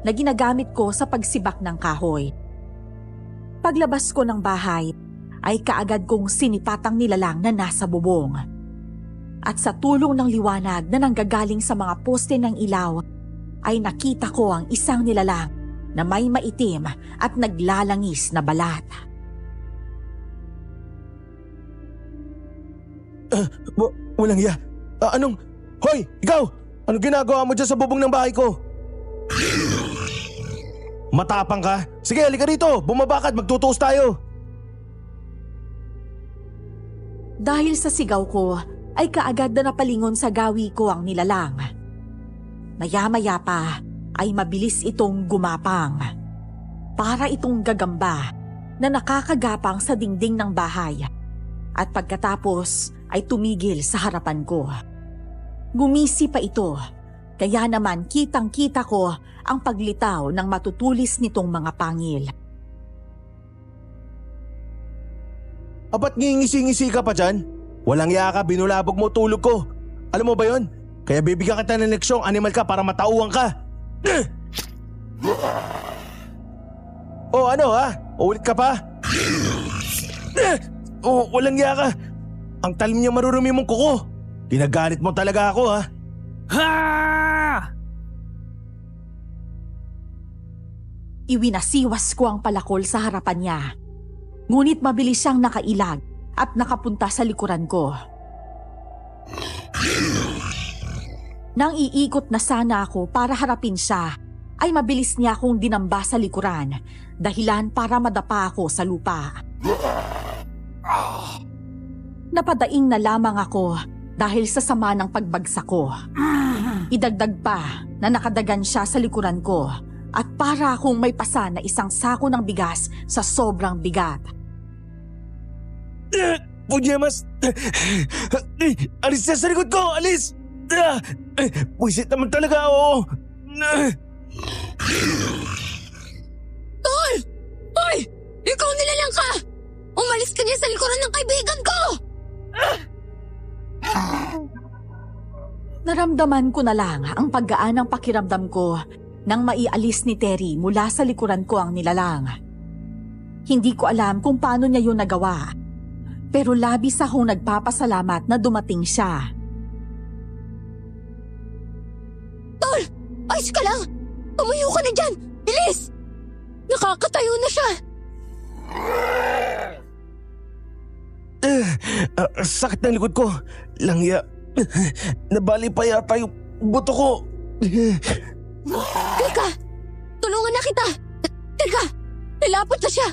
na ginagamit ko sa pagsibak ng kahoy. Paglabas ko ng bahay ay kaagad kong sinipatang nilalang na nasa bubong. At sa tulong ng liwanag na nanggagaling sa mga poste ng ilaw ay nakita ko ang isang nilalang na may maitim at naglalangis na balat. Walang iya. Anong? Hoy, ikaw! Anong ginagawa mo dyan sa bubong ng bahay ko? Matapang ka? Sige, halika rito. Bumaba ka at magtutuos tayo. Dahil sa sigaw ko, ay kaagad na napalingon sa gawi ko ang nilalang. Maya-maya pa ay mabilis itong gumapang. Para itong gagamba na nakakagapang sa dingding ng bahay. At pagkatapos ay tumigil sa harapan ko. Gumisi pa ito, kaya naman kitang-kita ko ang paglitaw ng matutulis nitong mga pangil. Ba't ngingisi-ngisi ka pa dyan? Walang iya ka, binulabog mo tulog ko. Alam mo ba yon? Kaya bibigyan kita ng leksyong animal ka para matauhan ka. Oh, ano ha? Ulit ka pa? Oh, walang iya ka. Ang talim niya marurumi mong kuko. Ginagalit mo talaga ako ha? Ha! Iwinasiwas ko ang palakol sa harapan niya. Ngunit mabilis siyang nakailag at nakapunta sa likuran ko. Nang iikot na sana ako para harapin siya, ay mabilis niya akong dinamba sa likuran, dahilan para madapa ako sa lupa. Napadaing na lamang ako dahil sa sama ng pagbagsak ko. Idagdag pa na nakadagan siya sa likuran ko at para akong may pasa na isang sako ng bigas sa sobrang bigat. Punyemas! Alis siya sa likod ko! Alis! Buisit naman talaga ako! Tol! Hoy! Ikaw nilalang ka! Umalis ka niya sa likuran ng kaibigan ko! Naramdaman ko na lang ang paggaan ng pakiramdam ko nang maialis ni Terry mula sa likuran ko ang nilalang. Hindi ko alam kung paano niya yun nagawa, pero labis akong nagpapasalamat na dumating siya. Tol! Ayos ka lang! Tumayo ka na dyan! Bilis! Nakakatayo na siya! Sakit ng likod ko. Langya. Nabali pa yata yung buto ko. Teka! Tulungan na kita! Teka! Nilapot na siya!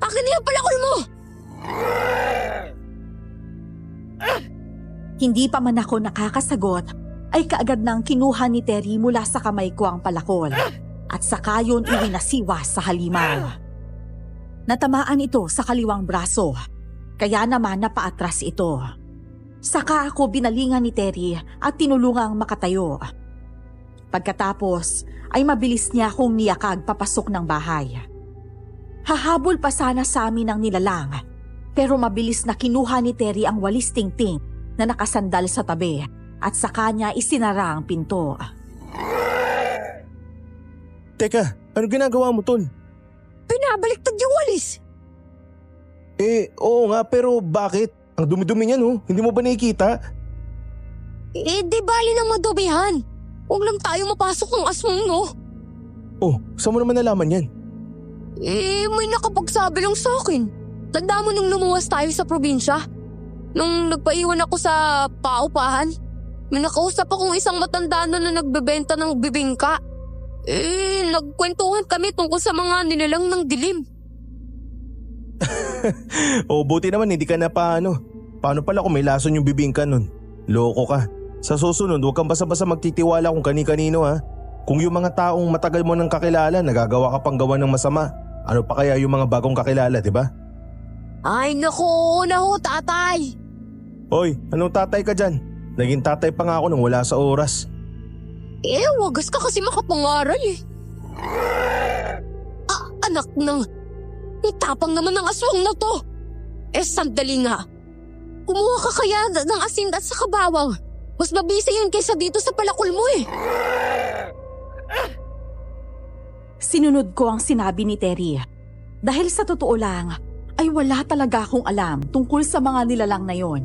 Akin na yung palakol mo! Hindi pa man ako nakakasagot, ay kaagad nang kinuha ni Terry mula sa kamay ko ang palakol at saka yun iwinasiwa sa halimaw. Natamaan ito sa kaliwang braso, kaya naman napaatras ito. Saka ako binalingan ni Terry at tinulungang makatayo. Pagkatapos ay mabilis niya akong niyakag papasok ng bahay. Hahabol pa sana sa amin ang nilalang, pero mabilis na kinuha ni Terry ang walis tingting na nakasandal sa tabi at sa kanya isinara ang pinto. Teka, ano ginagawa mo, Tol? pinabaliktad yung walis. Oo nga, pero bakit? Ang dumi-dumi niyan oh, hindi mo ba nakikita? Di bali ng madubihan. Huwag lang tayo mapasok ng aswang, no? Oh, saan mo naman nalaman yan? May nakapagsabi lang sa akin. Tanda mo nung lumuwas tayo sa probinsya? Nung nagpaiwan ako sa paupahan? May nakausap akong isang matanda na nagbebenta ng bibingka. Nagkwentuhan kami tungkol sa mga nilalang ng dilim. Buti naman hindi ka na paano. Paano pala kung may lason yung bibingka nun? Loko ka. Sa susunod, huwag kang basta-basta magtitiwala kung kani-kanino ha. Kung yung mga taong matagal mo nang kakilala, nagagawa ka pang gawa ng masama. Ano pa kaya yung mga bagong kakilala, di ba? Ay naku, tatay. Hoy, anong tatay ka dyan? Naging tatay pa nga ako nung wala sa oras. Wagas ka kasi makapangaral eh. Anak ng... Itapang naman ng aswang na to. Sandali nga. Kumuha ka kaya ng asin at sa kabawang. Mas mabisa yun kaysa dito sa palakol mo eh. Sinunod ko ang sinabi ni Terry. Dahil sa totoo lang, ay wala talaga akong alam tungkol sa mga nilalang na yon.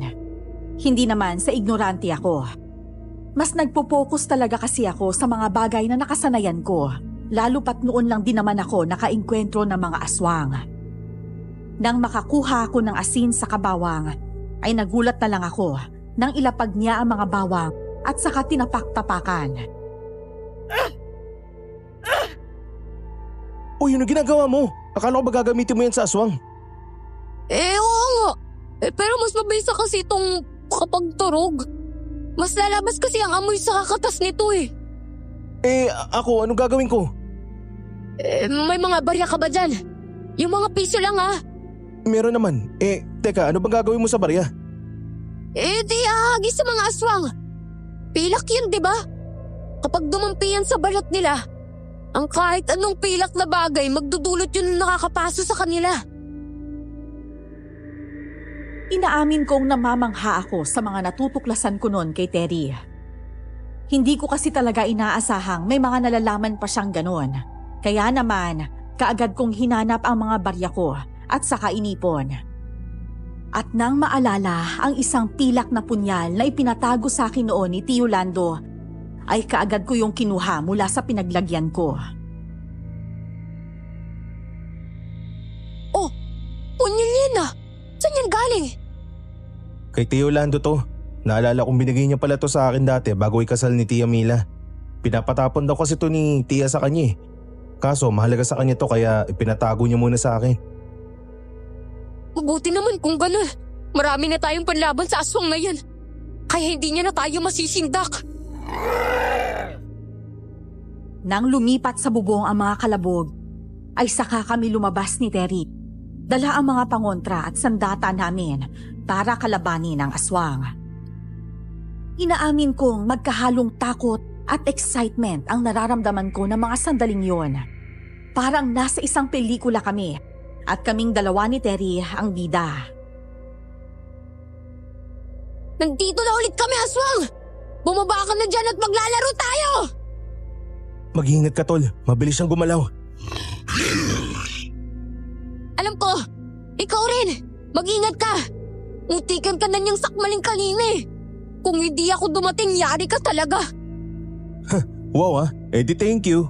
Hindi naman sa ignorante ako. Mas nagpo-focus talaga kasi ako sa mga bagay na nakasanayan ko. Lalo pat noon lang din naman ako nakaengkwentro ng mga aswang. Nang makakuha ako ng asin sa kabawang, ay nagulat na lang ako nang ilapag niya ang mga bawang at saka tinapak-tapakan. Yun ang ginagawa mo. Akala ko ba gagamitin mo yan sa aswang? Oo nga. Pero mas mabisa kasi itong kapag turog. Mas lalabas kasi ang amoy sa kakatas nito eh. Ako, anong gagawin ko? May mga barya ka ba dyan? Yung mga piso lang ha? Meron naman. Teka, ano bang gagawin mo sa barya? Di ahagis sa mga aswang. Pilak yun, di ba? Kapag dumampi yan sa balat nila, ang kahit anong pilak na bagay magdudulot yun na nakakapaso sa kanila. Inaamin kong namamangha ako sa mga natutuklasan ko noon kay Terry. Hindi ko kasi talaga inaasahang may mga nalalaman pa siyang ganon. Kaya naman, kaagad kong hinanap ang mga barya ko at saka inipon. At nang maalala ang isang pilak na punyal na ipinatago sa akin noon ni Tio Lando, ay kaagad ko yung kinuha mula sa pinaglagyan ko. Punyal yan ah! Saan yan galing? Kay Tio Lando to. Naalala kong binigay niya pala to sa akin dati bago ikasal ni Tia Mila. Pinapatapon daw kasi to ni Tia sa kanya eh. Kaso mahalaga sa kanya to kaya ipinatago niya muna sa akin. Mabuti naman kung gano'n. Marami na tayong panlaban sa aswang na yan. Kaya hindi niya na tayo masisindak. Nang lumipat sa bubong ang mga kalabog, ay saka kami lumabas ni Terry. Dala ang mga pangontra at sandata namin para kalabanin ang aswang. Inaamin kong magkahalong takot at excitement ang nararamdaman ko ng mga sandaling yon. Parang nasa isang pelikula kami at kaming dalawa ni Terry ang bida. Nandito na ulit kami, aswang! Bumaba ka na dyan at maglalaro tayo! Mag-iingat ka tol, mabilis siyang gumalaw. Alam ko, ikaw rin! Mag-ingat ka! Mutikan ka na niyang sakmaling kanina eh! Kung hindi ako dumating, yari ka talaga! Wow di thank you.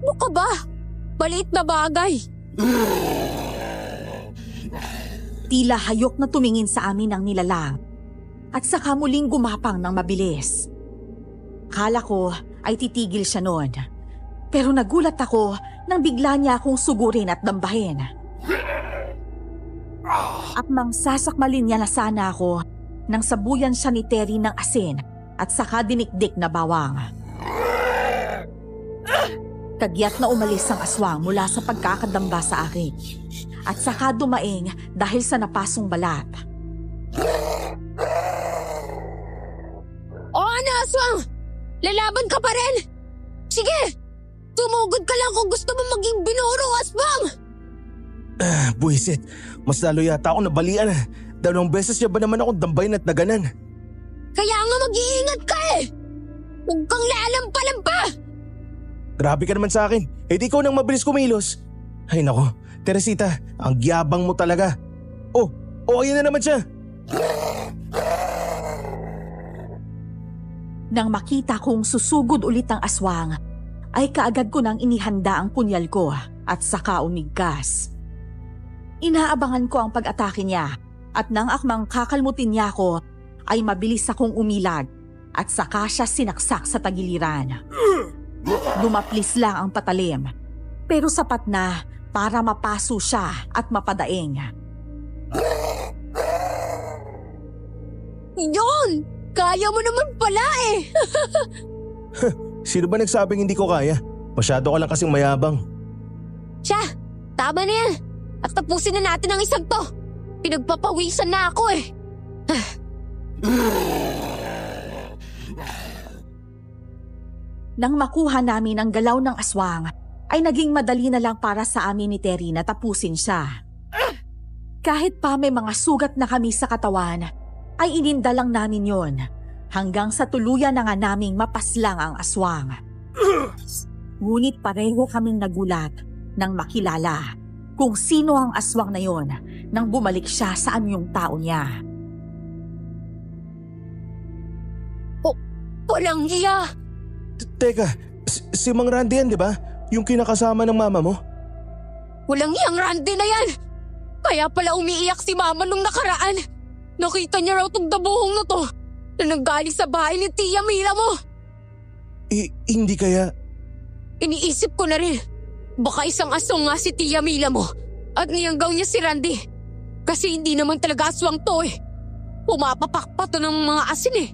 Ano ka ba? Maliit na bagay. Tila hayok na tumingin sa amin ang nilalang at saka muling gumapang ng mabilis. Kala ko ay titigil siya noon. Pero nagulat ako nang bigla niya akong sugurin at dambahin. At mang sasakmalin niya na sana ako nang sabuyan siya ni Terry ng asin at saka dinikdik na bawang. Kagyat na umalis ang aswang mula sa pagkakadamba sa akin at saka dumaing dahil sa napasong balat. Ano, aswang? Lalaban ka pa rin? Sige! Tumugod ka lang kung gusto mo maging binuro, aswang! Buisit, mas lalo yata ako nabalian. 2 beses niya ba naman akong dambayin at naganan? Kaya nga mag-iingat ka eh! Huwag kang lalampalan pa! Grabe ka naman sa akin. Di ikaw nang mabilis kumilos. Ay nako, Teresita, ang gyabang mo talaga. Oh, ayan na naman siya. Nang makita kong susugod ulit ang aswang, ay kaagad ko nang inihanda ang punyal ko at saka umigkas. Inaabangan ko ang pag-atake niya at nang akmang kakalmutin niya ako, ay mabilis akong umilag at saka siya sinaksak sa tagiliran. Dumaplis lang ang patalim, pero sapat na para mapaso siya at mapadaing. Yon! Kaya mo naman pala eh! Sino ba nagsabing hindi ko kaya? Masyado ka lang kasing mayabang. Siya, tama na yan. At tapusin na natin ang isang to. Pinagpapawisan na ako eh. Nang makuha namin ang galaw ng aswang, ay naging madali na lang para sa amin ni Terry na tapusin siya. Kahit pa may mga sugat na kami sa katawan, ay ininda lang namin yon hanggang sa tuluyan na nga naming mapaslang ang aswang. Ngunit pareho kaming nagulat nang makilala kung sino ang aswang na yon nang bumalik siya sa anyong tao niya. Walang hiya! Teka, si Mang Randy yan, di ba? Yung kinakasama ng mama mo? Walang hiyang Randy na yan! Kaya pala umiiyak si mama nung nakaraan. Nakita niya raw tong dabuhong na to na nanggaling sa bahay ni Tia Mila mo. Hindi kaya... Iniisip ko na rin. Baka isang aswang nga si Tia Mila mo at niyanggaw niya si Randy. Kasi hindi naman talaga aswang to eh. Pumapapak pa to ng mga asin eh.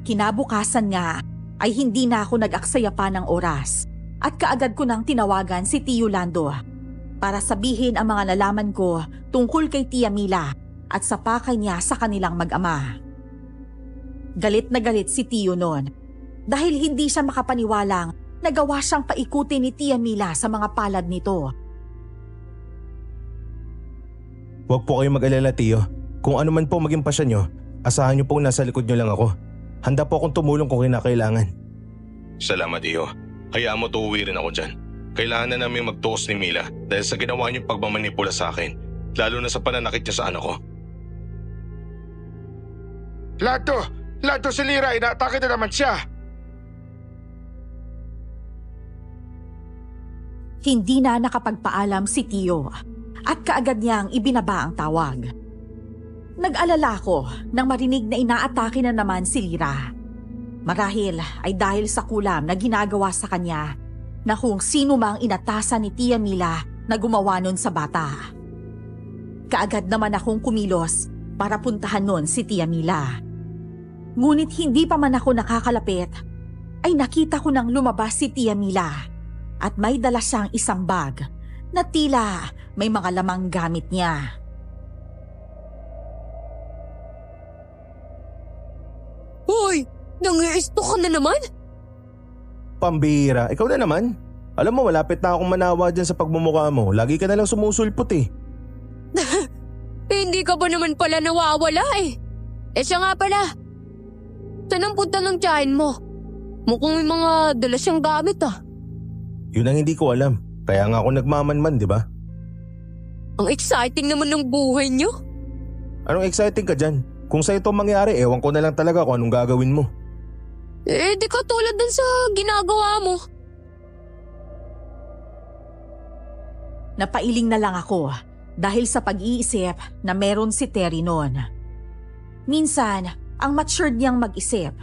Kinabukasan nga ay hindi na ako nag-aksaya pa ng oras at kaagad ko nang tinawagan si Tio Lando para sabihin ang mga nalaman ko tungkol kay Tia Mila at sa pakay niya sa kanilang mag-ama. Galit na galit si Tio noon dahil hindi siya makapaniwalang nagawa siyang paikutin ni Tia Mila sa mga palad nito. Huwag po kayong mag-alala, Tio. Kung ano man po maging pasya nyo, asahan nyo pong nasa likod nyo lang ako. Handa po akong tumulong kung kinakailangan. Salamat, Iyo. Hayaan mo tuuwi rin ako dyan. Kailangan na namin magtuos ni Mila dahil sa ginawa niyong pagmamanipula sa akin, lalo na sa pananakit niya sa anak ko. Lando si Lira, inaatake na naman siya. Hindi na nakapagpaalam si Tio at kaagad niyang ibinaba ang tawag. Nag-alala ako nang marinig na inaatake na naman si Lira. Marahil ay dahil sa kulam na ginagawa sa kanya na kung sino mang inatasan ni Tia Mila na gumawa nun sa bata. Kaagad naman akong kumilos para puntahan nun si Tia Mila. Ngunit hindi pa man ako nakakalapit, ay nakita ko nang lumabas si Tia Mila at may dala siyang isang bag na tila may mga lamang gamit niya. Hoy! Nangiisto ka na naman? Pambira, ikaw na naman. Alam mo, malapit na akong manawa dyan sa pagmumukha mo. Lagi ka na lang sumusulpot eh. Hindi ka ba naman pala nawawala eh? Siya nga pala. Saan ang punta ng tiyahin mo? Mukhang may mga dala siyang gamit ah. Yun ang hindi ko alam. Kaya nga ako nagmamanman, di ba? Ang exciting naman ng buhay niyo. Anong exciting ka dyan? Kung sa'yo ito mangyari, ewan ko na lang talaga kung anong gagawin mo. Di ka tulad dun sa ginagawa mo. Napailing na lang ako dahil sa pag-iisip na meron si Terry noon. Minsan, ang matured niyang mag-isip,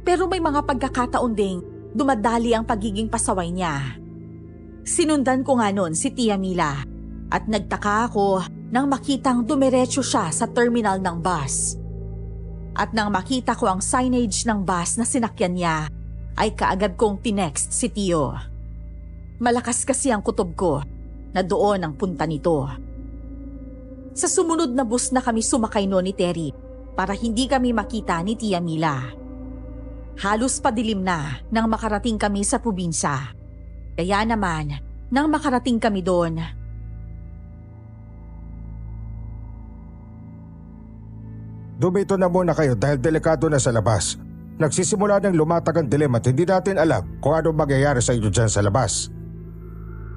pero may mga pagkakataon ding dumadali ang pagiging pasaway niya. Sinundan ko nga noon si Tia Mila at nagtaka ako nang makitang dumiretso siya sa terminal ng bus. At nang makita ko ang signage ng bus na sinakyan niya, ay kaagad kong tinext si Tio. Malakas kasi ang kutob ko na doon ang punta nito. Sa sumunod na bus na kami sumakay noon ni Terry para hindi kami makita ni Tia Mila. Halos padilim na nang makarating kami sa probinsya. Kaya naman, nang makarating kami doon, Dumito na muna kayo dahil delikado na sa labas. Nagsisimula ng lumatag ang dilim at hindi natin alam kung ano mangyayari sa inyo dyan sa labas.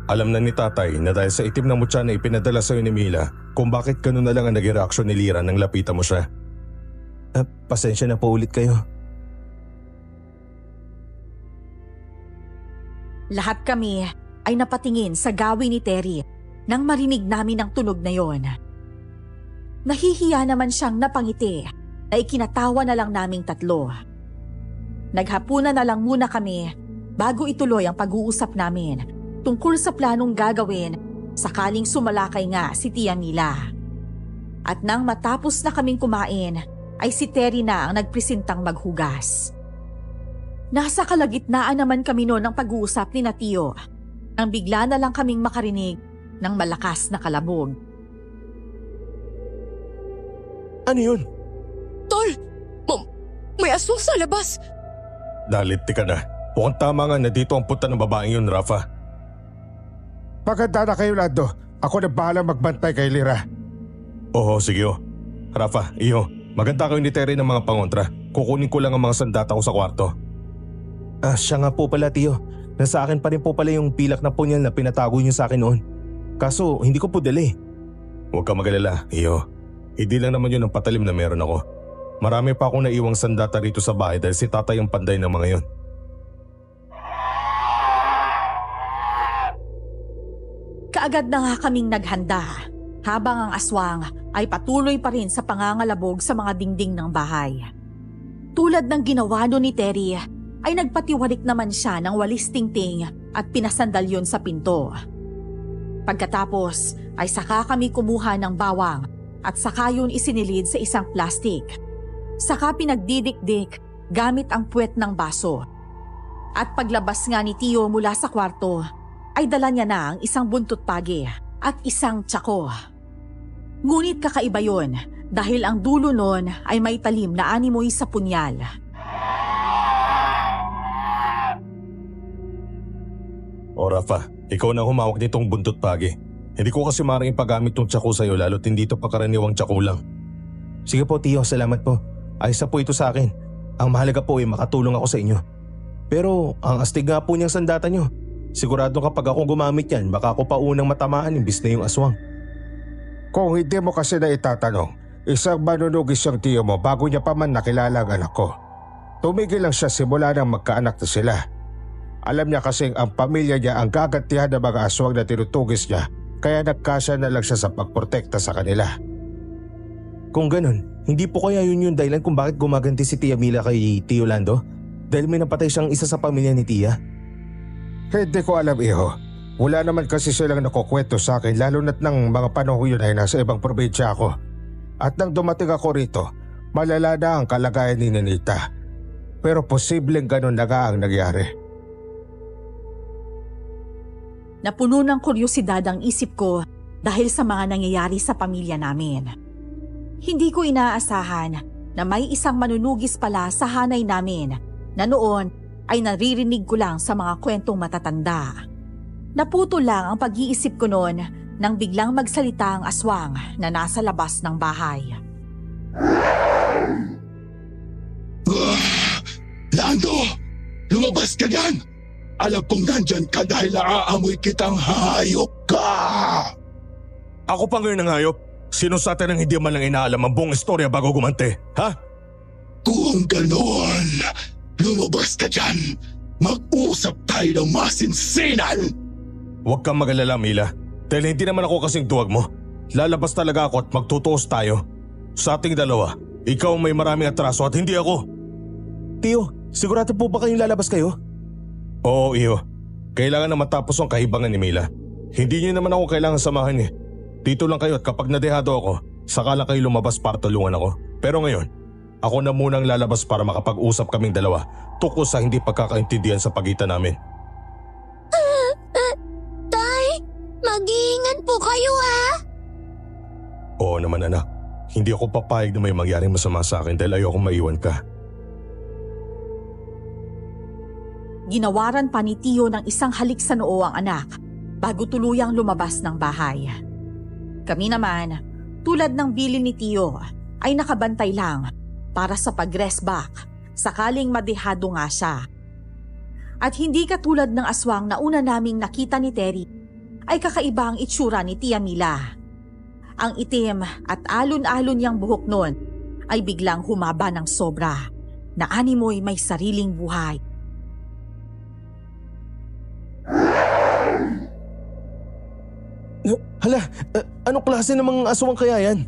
Alam na ni tatay na dahil sa itim na mutya na ipinadala sa'yo ni Mila kung bakit ganun na lang ang naging reaksyon ni Lira nang lapitan mo siya. Pasensya na po ulit kayo. Lahat kami ay napatingin sa gawin ni Terry nang marinig namin ang tunog na yon. Nahihiya naman siyang napangiti na ikinatawa na lang naming tatlo. Naghapunan na lang muna kami bago ituloy ang pag-uusap namin tungkol sa planong gagawin sakaling sumalakay nga si Tia Mila. At nang matapos na kaming kumain, ay si Terry na ang nagpresentang maghugas. Nasa kalagitnaan naman kami noon ng pag-uusap ni Tio nang bigla na lang kaming makarinig ng malakas na kalabog. Ano yun? Tol! May aswang sa labas! Dalit ka na. Mukhang tama nga na dito ang punta ng babaeng yun, Rafa. Maganda na kayo, Lando. Ako na bahala magbantay kay Lira. Oo, sige oh. Rafa, iyo, maganda kayo ni Terry ng mga pangontra. Kukunin ko lang ang mga sandata ko sa kwarto. Siya nga po pala, Tio. Nasa akin pa rin po pala yung pilak na punyal na pinatago niyo sa akin noon. Kaso hindi ko po dali. Huwag ka magalala, iyo. Hindi lang naman yun ang patalim na meron ako. Marami pa akong naiwang sandata rito sa bahay dahil si tatay ang panday ng mga yun. Kaagad na nga kaming naghanda habang ang aswang ay patuloy pa rin sa pangangalabog sa mga dingding ng bahay. Tulad ng ginawa no ni Terry ay nagpatiwarik naman siya ng walis tingting at pinasandal yun sa pinto. Pagkatapos ay saka kami kumuha ng bawang at saka yun isinilid sa isang plastik. Saka pinagdidikdik gamit ang puwet ng baso. At paglabas nga ni Tio mula sa kwarto ay dala niya na ang isang buntot pagi at isang tsako. Ngunit kakaiba yun dahil ang dulo nun ay may talim na animoy sa punyal. O Rafa, ikaw na humawak nitong buntot pagi. Hindi ko kasi maaaring ipagamit tong tsako sa'yo lalo't hindi ito pakaraniwang tsako lang. Sige po, Tio, salamat po. Ayos na po ito sa akin. Ang mahalaga po ay makatulong ako sa inyo. Pero ang astig nga po niyang sandata niyo. Sigurado kapag ako gumamit yan, baka ako pa unang matamaan imbis na yung aswang. Kung hindi mo kasi na itatanong, isang manunugis yung tiyo mo bago niya pa man nakilala ang anak ko. Tumigil lang siya simula nang magkaanak na sila. Alam niya kasing ang pamilya niya ang gagantihan ng mga aswang na tinutugis niya, kaya nagkasya na lang siya sa pagprotekta sa kanila. Kung ganun, hindi po kaya yun yung dahilan kung bakit gumaganti si Tia Mila kay Tio Lando? Dahil may napatay siyang isa sa pamilya ni Tia? Hindi ko alam, iho. Wala naman kasi silang nakukwento sa akin lalo na't nang mga panahon yun ay nasa ibang probinsya ako. At nang dumating ako rito, malala na ang kalagayan ni Ninita. Pero posibleng ganun na nga ang nangyari. Napuno ng kuryosidad ang isip ko dahil sa mga nangyayari sa pamilya namin. Hindi ko inaasahan na may isang manunugis pala sa hanay namin na noon ay naririnig ko lang sa mga kwentong matatanda. Naputo lang ang pag-iisip ko noon nang biglang magsalita ang aswang na nasa labas ng bahay. Lando! Lumabas ka dyan! Alam kong nandyan ka dahil naaamoy kitang hayop ka! Ako pa ngayon ang hayop? Sino sa atin ang hindi man lang inaalam ang buong istorya bago gumante, ha? Kung ganoon, lumabas ka dyan! Mag-usap tayo ng masinsinan! Huwag kang mag-alala, Mila. Dahil hindi naman ako kasing duwag mo. Lalabas talaga ako at magtutuos tayo. Sa ating dalawa, ikaw may maraming atraso at hindi ako. Tio, sigurado po ba kayong lalabas kayo? Oo, iyo. Kailangan na matapos ang kahibangan ni Mila. Hindi niyo naman ako kailangan samahan eh. Dito lang kayo at kapag nadehado ako, saka lang kayo lumabas para tulungan ako. Pero ngayon, ako na munang lalabas para makapag-usap kaming dalawa tungkol sa hindi pagkakaintindihan sa pagitan namin. Tay, mag-iingat po kayo ha? Oo naman anak. Hindi ako papayag na may mangyaring masama sa akin dahil ayoko maiwan ka. Ginawaran pa ni Tio ng isang halik sa noo ang anak bago tuluyang lumabas ng bahay. Kami naman, tulad ng bilin ni Tio, ay nakabantay lang para sa pag-rest back sakaling madehado nga siya. At hindi katulad ng aswang na una naming nakita ni Terry, ay kakaiba ang itsura ni Tia Mila. Ang itim at alon-alon niyang buhok noon ay biglang humaba ng sobra, na animoy may sariling buhay. Hala, anong klase ng mga aswang kaya yan?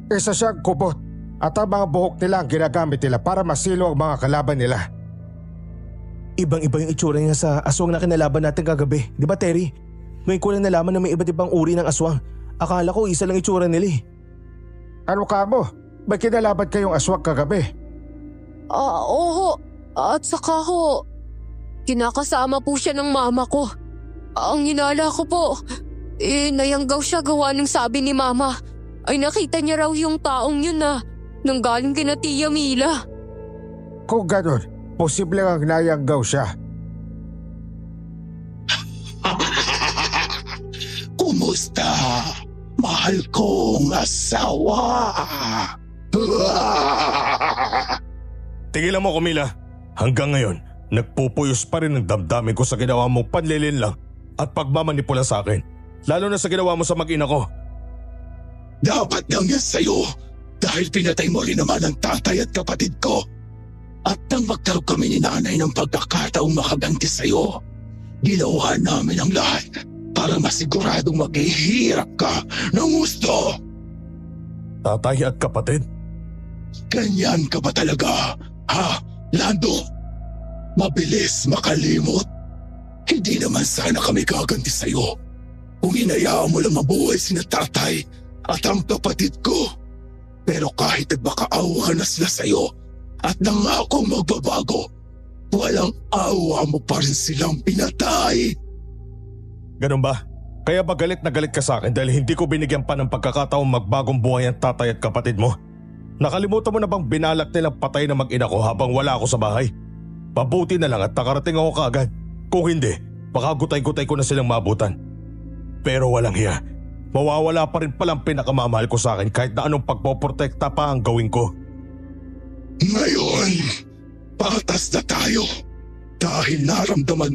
Isa siyang kubot at ang mga buhok nila ang ginagamit nila para masilo ang mga kalaban nila. Ibang-iba yung itsura niya sa aswang na kinalaban natin kagabi. Di ba, Terry? Ngayon ko lang nalaman na may iba't ibang uri ng aswang. Akala ko isa lang itsura nila eh. Ano ka mo? May kinalaban kayong aswang kagabi? Oo. At saka ho, kinakasama po siya ng mama ko. Ang hinala ko po, nayanggaw siya gawa ng sabi ni mama. Ay nakita niya raw yung taong yun na nanggaling kina Tia Mila. Kung ganun, posible ang nayanggaw siya. Kumusta? Mahal kong asawa. Tigilan mo, Camila. Hanggang ngayon, nagpupuyos pa rin ang damdamin ko sa ginawa mong panlilinlang at pagmamanipula sa akin. Lalo na sa ginawa mo sa mag-ina ko. Dapat lang yan sa'yo dahil pinatay mo rin naman ang tatay at kapatid ko. At nang magkaroon kami ni nanay ng pagkakataong makaganti sa'yo, ginawa namin ang lahat para masiguradong maghihirap ka ng gusto. Tatay at kapatid? Ganyan ka ba talaga, ha, Lando? Mabilis makalimot? Hindi naman sana kami gaganti sa'yo kung hinayaan mo lang mabuhay sina tatay at ang kapatid ko. Pero kahit nagmakaawa na sila sa'yo at nangakong magbabago, walang awa mo pa rin silang pinatay. Ganun ba? Kaya ba galit na galit ka sa akin dahil hindi ko binigyan pa ng pagkakataong magbagong buhay ang tatay at kapatid mo? Nakalimutan mo na bang binalak nilang patay na mag-ina ko habang wala ako sa bahay? Pabuti na lang at nakarating ako kaagad. Kung hindi, baka gutay-gutay ko na silang maabutan. Pero walang hiya. Mawawala pa rin palang pinakamamahal ko sa akin kahit na anong pagpoprotekta pa ang gawin ko. Ngayon, patas na tayo dahil naramdaman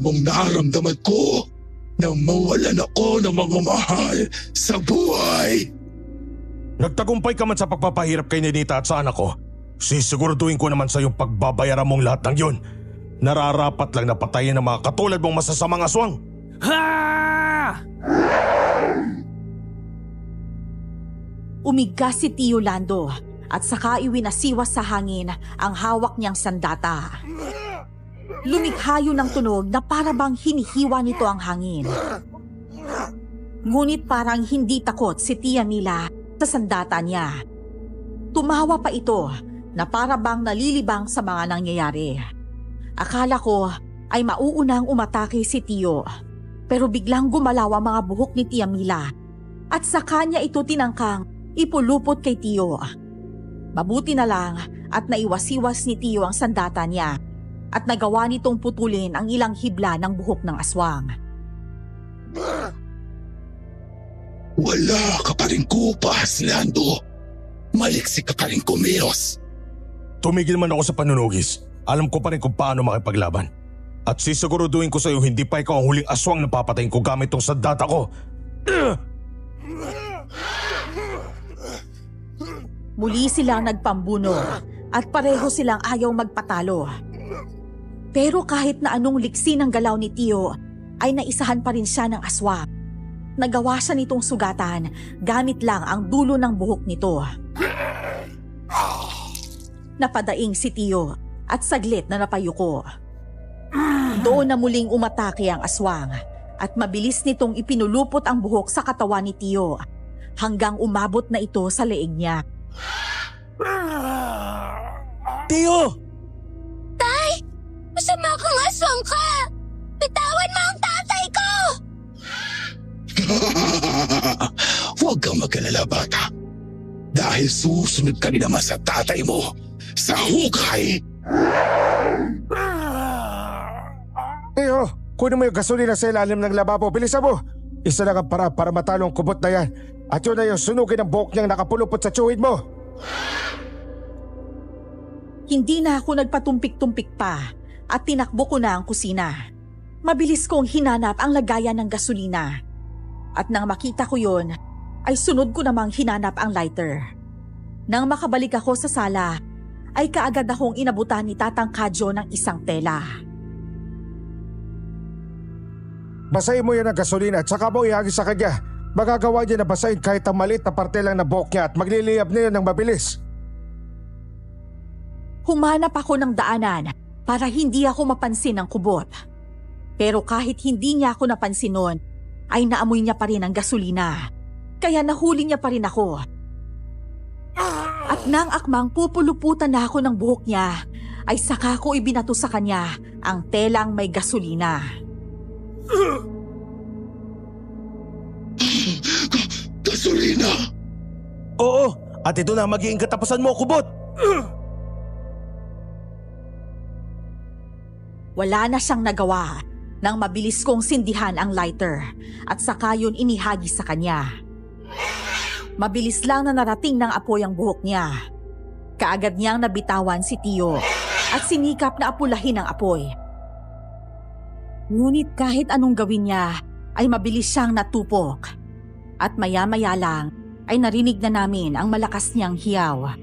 ko na mawalan ako ng mga mahal sa buhay. Nagtagumpay ka man sa pagpapahirap kay Ninita at sa anak ko. Sisiguraduhin ko naman sa iyong pagbabayaran mong lahat ng yun. Nararapat lang na patayin ng mga katulad mong masasamang aswang. Umigkas si Tio Lando at saka iwinasiwas sa hangin ang hawak niyang sandata. Lumikha yun ng tunog na para bang hinihiwa nito ang hangin. Ngunit parang hindi takot si Tia Mila sa sandata niya. Tumawa pa ito na para bang nalilibang sa mga nangyayari. Akala ko ay mauunang umatake si Tio, pero biglang gumalaw ang mga buhok ni Tia Mila at sa kanya ito tinangkang ipulupot kay Tio. Mabuti na lang at naiwasiwas ni Tio ang sandata niya at nagawa nitong putulin ang ilang hibla ng buhok ng aswang. Wala ka pa rin kupas, Lando. Maliksik ka pa rin kumilos. Tumigil man ako sa panunugis. Alam ko pa rin kung paano makipaglaban. At sisiguruduhin ko sa iyo hindi pa ikaw ang huling aswang na papatayin ko gamit tong sandata ko. Muli silang nagpambuno at pareho silang ayaw magpatalo. Pero kahit na anong liksi ng galaw ni Tio, ay naisahan pa rin siya ng aswang. Nagawa siya nitong sugatan gamit lang ang dulo ng buhok nito. Napadaing si Tio at saglit na napayuko. Doon na muling umatake ang aswang at mabilis nitong ipinulupot ang buhok sa katawan ni Tio hanggang umabot na ito sa leeg niya. Tio! Tay! Masama kang aswang ka! Bitawan mo ang tatay ko! Huwag kang mag-alala, bata. Dahil susunod ka rin naman sa tatay mo sa hukay. Tio, kunin mo yung gasolina sa ilalim ng lababo. Bilisan mo! Isa lang ang para matalo ang kubot na yan. At yun na yung sunugin ng buhok niyang nakapulupot sa tsuhid mo. Hindi na ako nagpatumpik-tumpik pa at tinakbo ko na ang kusina. Mabilis kong hinanap ang lagayan ng gasolina. At nang makita ko yon, ay sunod ko namang hinanap ang lighter. Nang makabalik ako sa sala, ay kaagad akong inabutan ni Tatang Kadyo ng isang tela. Basahin mo yan ng gasolina at saka mo ihagis sa kanya. Magagawa niya na basahin kahit ang maliit na parte lang na buhok niya at magliliyab na yun ng mabilis. Humanap ako ng daanan para hindi ako mapansin ng kubot. Pero kahit hindi niya ako napansin noon, ay naamoy niya pa rin ang gasolina. Kaya nahuli niya pa rin ako. At nang akmang pupuluputan na ako ng buhok niya, ay saka ko ibinato sa kanya ang telang may gasolina. Gasolina! Oo, at ito na magiging katapusan mo, kubot! Wala na siyang nagawa nang mabilis kong sindihan ang lighter at saka yun inihagis sa kanya. Mabilis lang na narating ng apoy ang buhok niya. Kaagad niyang nabitawan si Tio at sinikap na apulahin ang apoy. Ngunit kahit anong gawin niya ay mabilis siyang natupok at maya-maya lang ay narinig na namin ang malakas niyang hiyaw.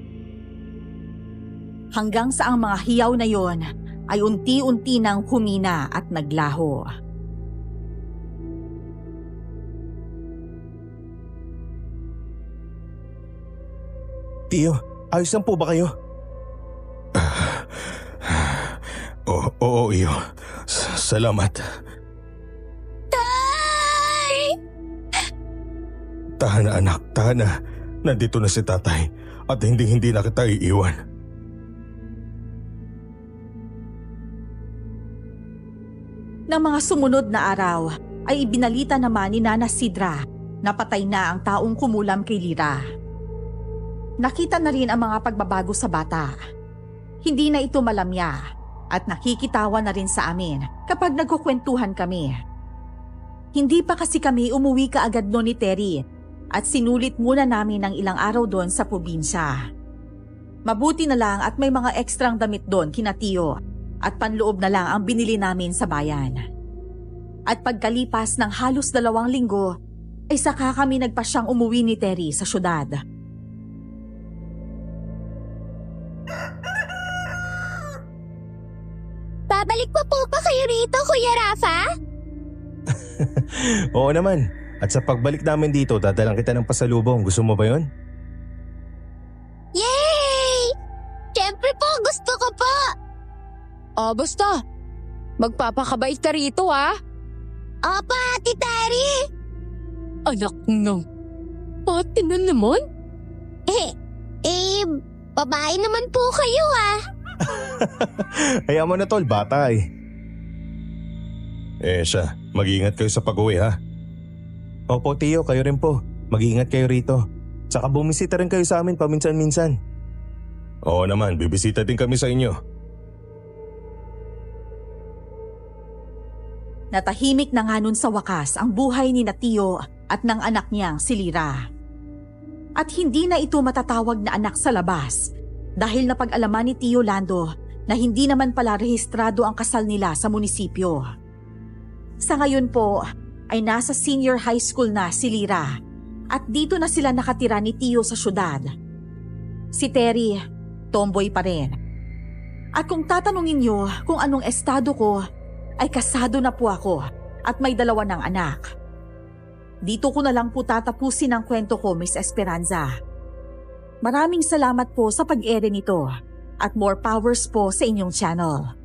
Hanggang sa ang mga hiyaw na yon ay unti-unti nang humina at naglaho. Tio, ayos lang po ba kayo? Oo, iyo. Salamat. Tay! Tahan na anak, tahan na. Nandito na si tatay at hindi na kita iiwan. Nang mga sumunod na araw ay ibinalita naman ni Nana Sidra na patay na ang taong kumulam kay Lira. Nakita na rin ang mga pagbabago sa bata. Hindi na ito malamya at nakikitawa na rin sa amin kapag nagkukwentuhan kami. Hindi pa kasi kami umuwi kaagad noon ni Terry at sinulit muna namin ng ilang araw doon sa probinsya. Mabuti na lang at may mga ekstrang damit doon kina Tio at panloob na lang ang binili namin sa bayan. At pagkalipas ng halos 2 linggo, ay saka kami nagpasyang umuwi ni Terry sa syudad. Babalik pa po ba kayo rito, Kuya Rafa? Oo naman. At sa pagbalik namin dito, dadalang kita ng pasalubong. Gusto mo ba yun? Yay! Siyempre po, gusto ko po! Basta. Magpapakabait ka rito, ha? Opa, Ate Terry! Anak ng... Ate na naman? Babae naman po kayo, ah. Hayaan mo na tol, bata eh. Siya, mag-iingat kayo sa pag-uwi ha. Opo Tio, kayo rin po. Mag-iingat kayo rito. Tsaka bumisita rin kayo sa amin paminsan-minsan. Oo naman, bibisita din kami sa inyo. Natahimik na nga nun sa wakas ang buhay ni Tio at ng anak niyang si Lira. At hindi na ito matatawag na anak sa labas dahil napag-alaman ni Tio Lando na hindi naman pala rehistrado ang kasal nila sa munisipyo. Sa ngayon po ay nasa senior high school na si Lira at dito na sila nakatira ni Tio sa syudad. Si Terry, tomboy pa rin. At kung tatanungin niyo kung anong estado ko, ay kasado na po ako at may 2 ng anak. Dito ko na lang po tatapusin ang kwento ko, Miss Esperanza. Maraming salamat po sa pag-ere nito at more powers po sa inyong channel.